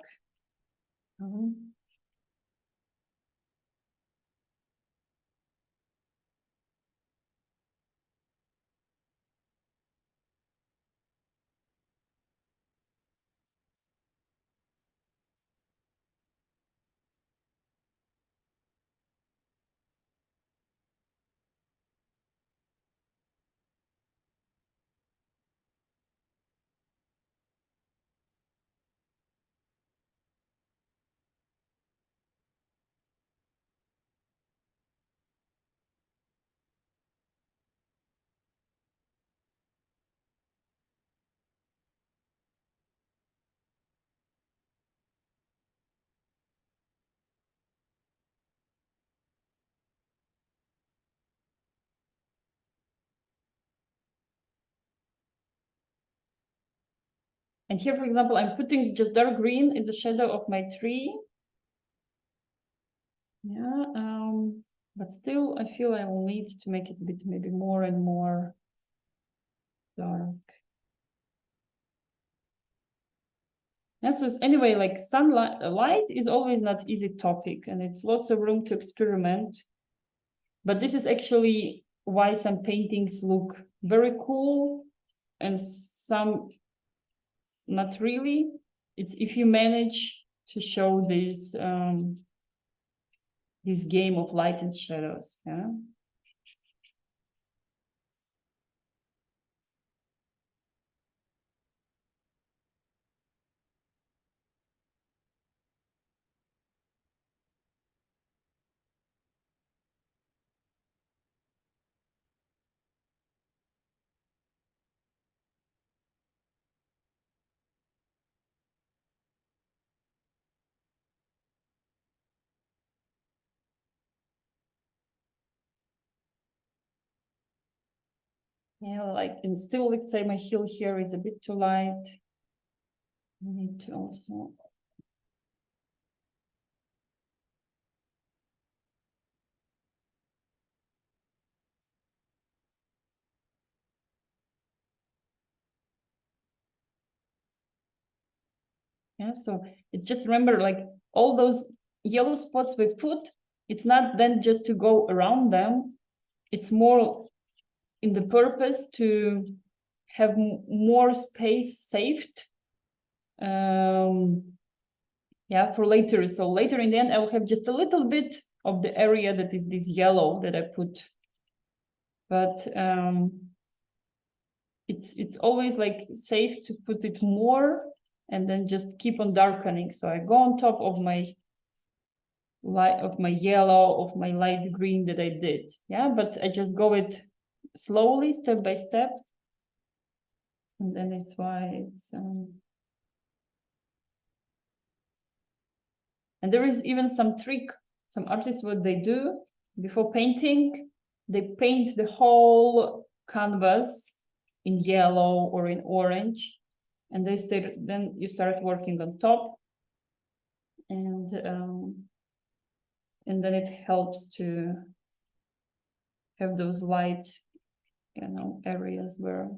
And here, for example, I'm putting just dark green is a shadow of my tree. Yeah, but still, I feel I will need to make it a bit maybe more and more dark. Yeah, so anyway, like sunlight, light is always not easy topic, and it's lots of room to experiment. But this is actually why some paintings look very cool and some not really. It's if you manage to show this game of light and shadows. Yeah. Yeah, like, and still, let's say my heel here is a bit too light. I need to also. Yeah, so it's just remember, like all those yellow spots we put, it's not then just to go around them. It's more in the purpose to have more space saved. Yeah, for later. So later in the end, I will have just a little bit of the area that is this yellow that I put. But it's always like safe to put it more and then just keep on darkening. So I go on top of my light, of my yellow, of my light green that I did. Yeah, but I just go it slowly, step by step. And then it's why it's and there is even some trick. Some artists, what they do before painting, they paint the whole canvas in yellow or in orange, and then you start working on top, and then it helps to have those light, areas where.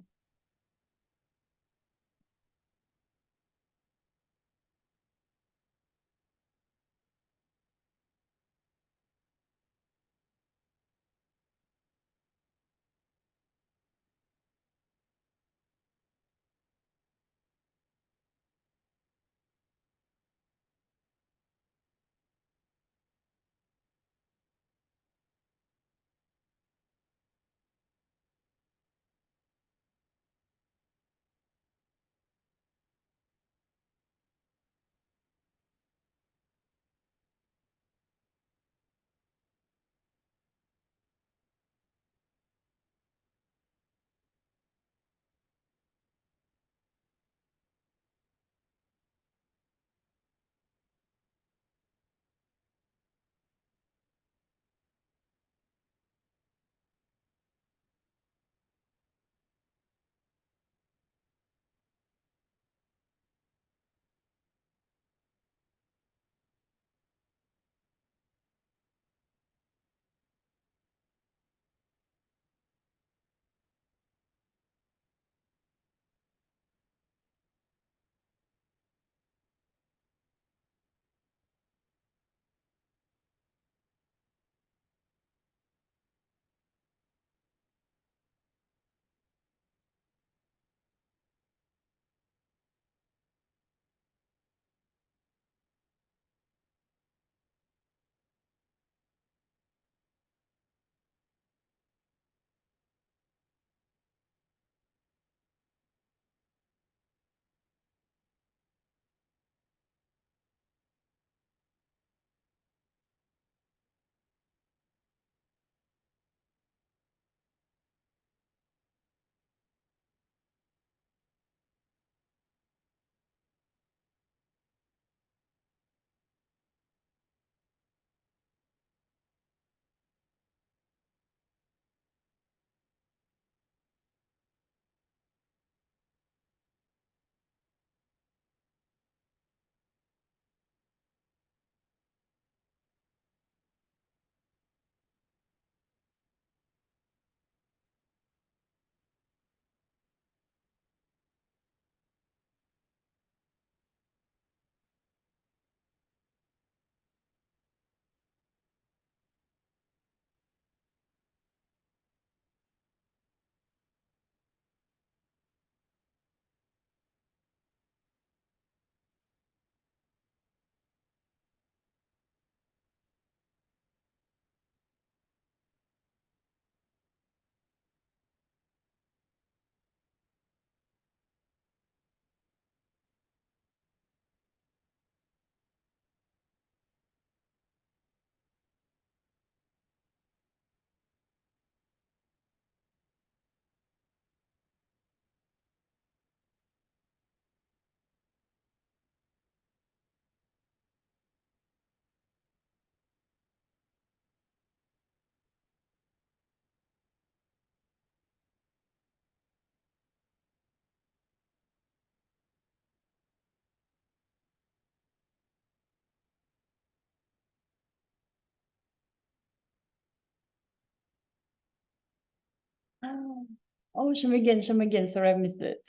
Oh, show me again, show me again. Sorry, I missed it.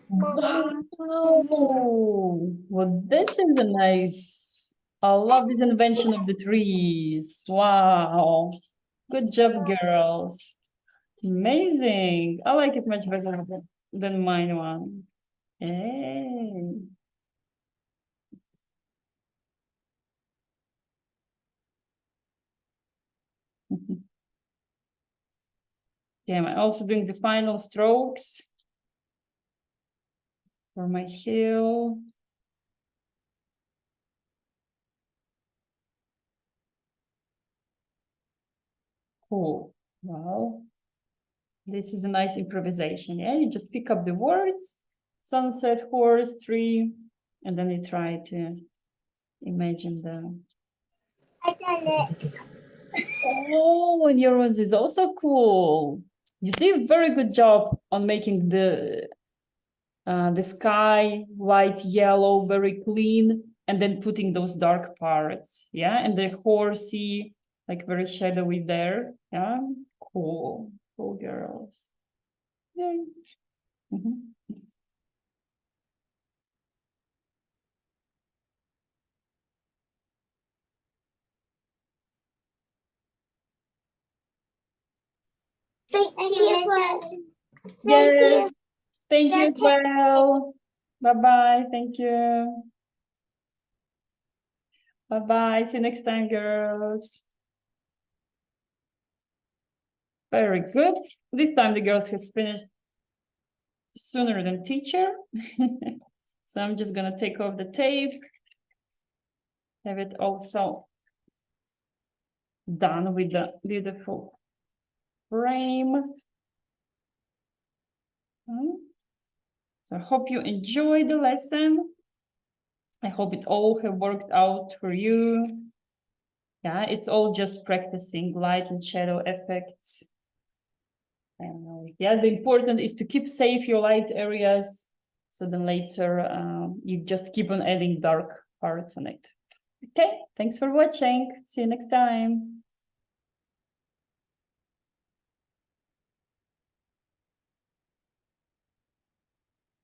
Wow. Well, this is a nice. I love this invention of the trees. Wow. Good job, girls. Amazing. I like it much better than mine one. Hey. Okay, I'm also doing the final strokes for my heel. Cool. Well, this is a nice improvisation. Yeah, you just pick up the words, sunset, horse, tree, and then you try to imagine the. I done it. Oh, and yours is also cool. You see, very good job on making the sky light yellow, very clean, and then putting those dark parts. Yeah, and the horsey, like very shadowy there. Yeah, cool, cool girls. Yay. Thank you, Mrs. Yes. you. Thank you as well. Bye-bye. Thank you. Bye-bye. See you next time, girls. Very good. This time the girls has finished sooner than teacher. So I'm just gonna take off the tape. Have it also done with the beautiful frame. So I hope you enjoyed the lesson. I hope it all have worked out for you. Yeah, it's all just practicing light and shadow effects. And yeah, the important is to keep safe your light areas. So then later you just keep on adding dark parts on it. Okay, thanks for watching. See you next time.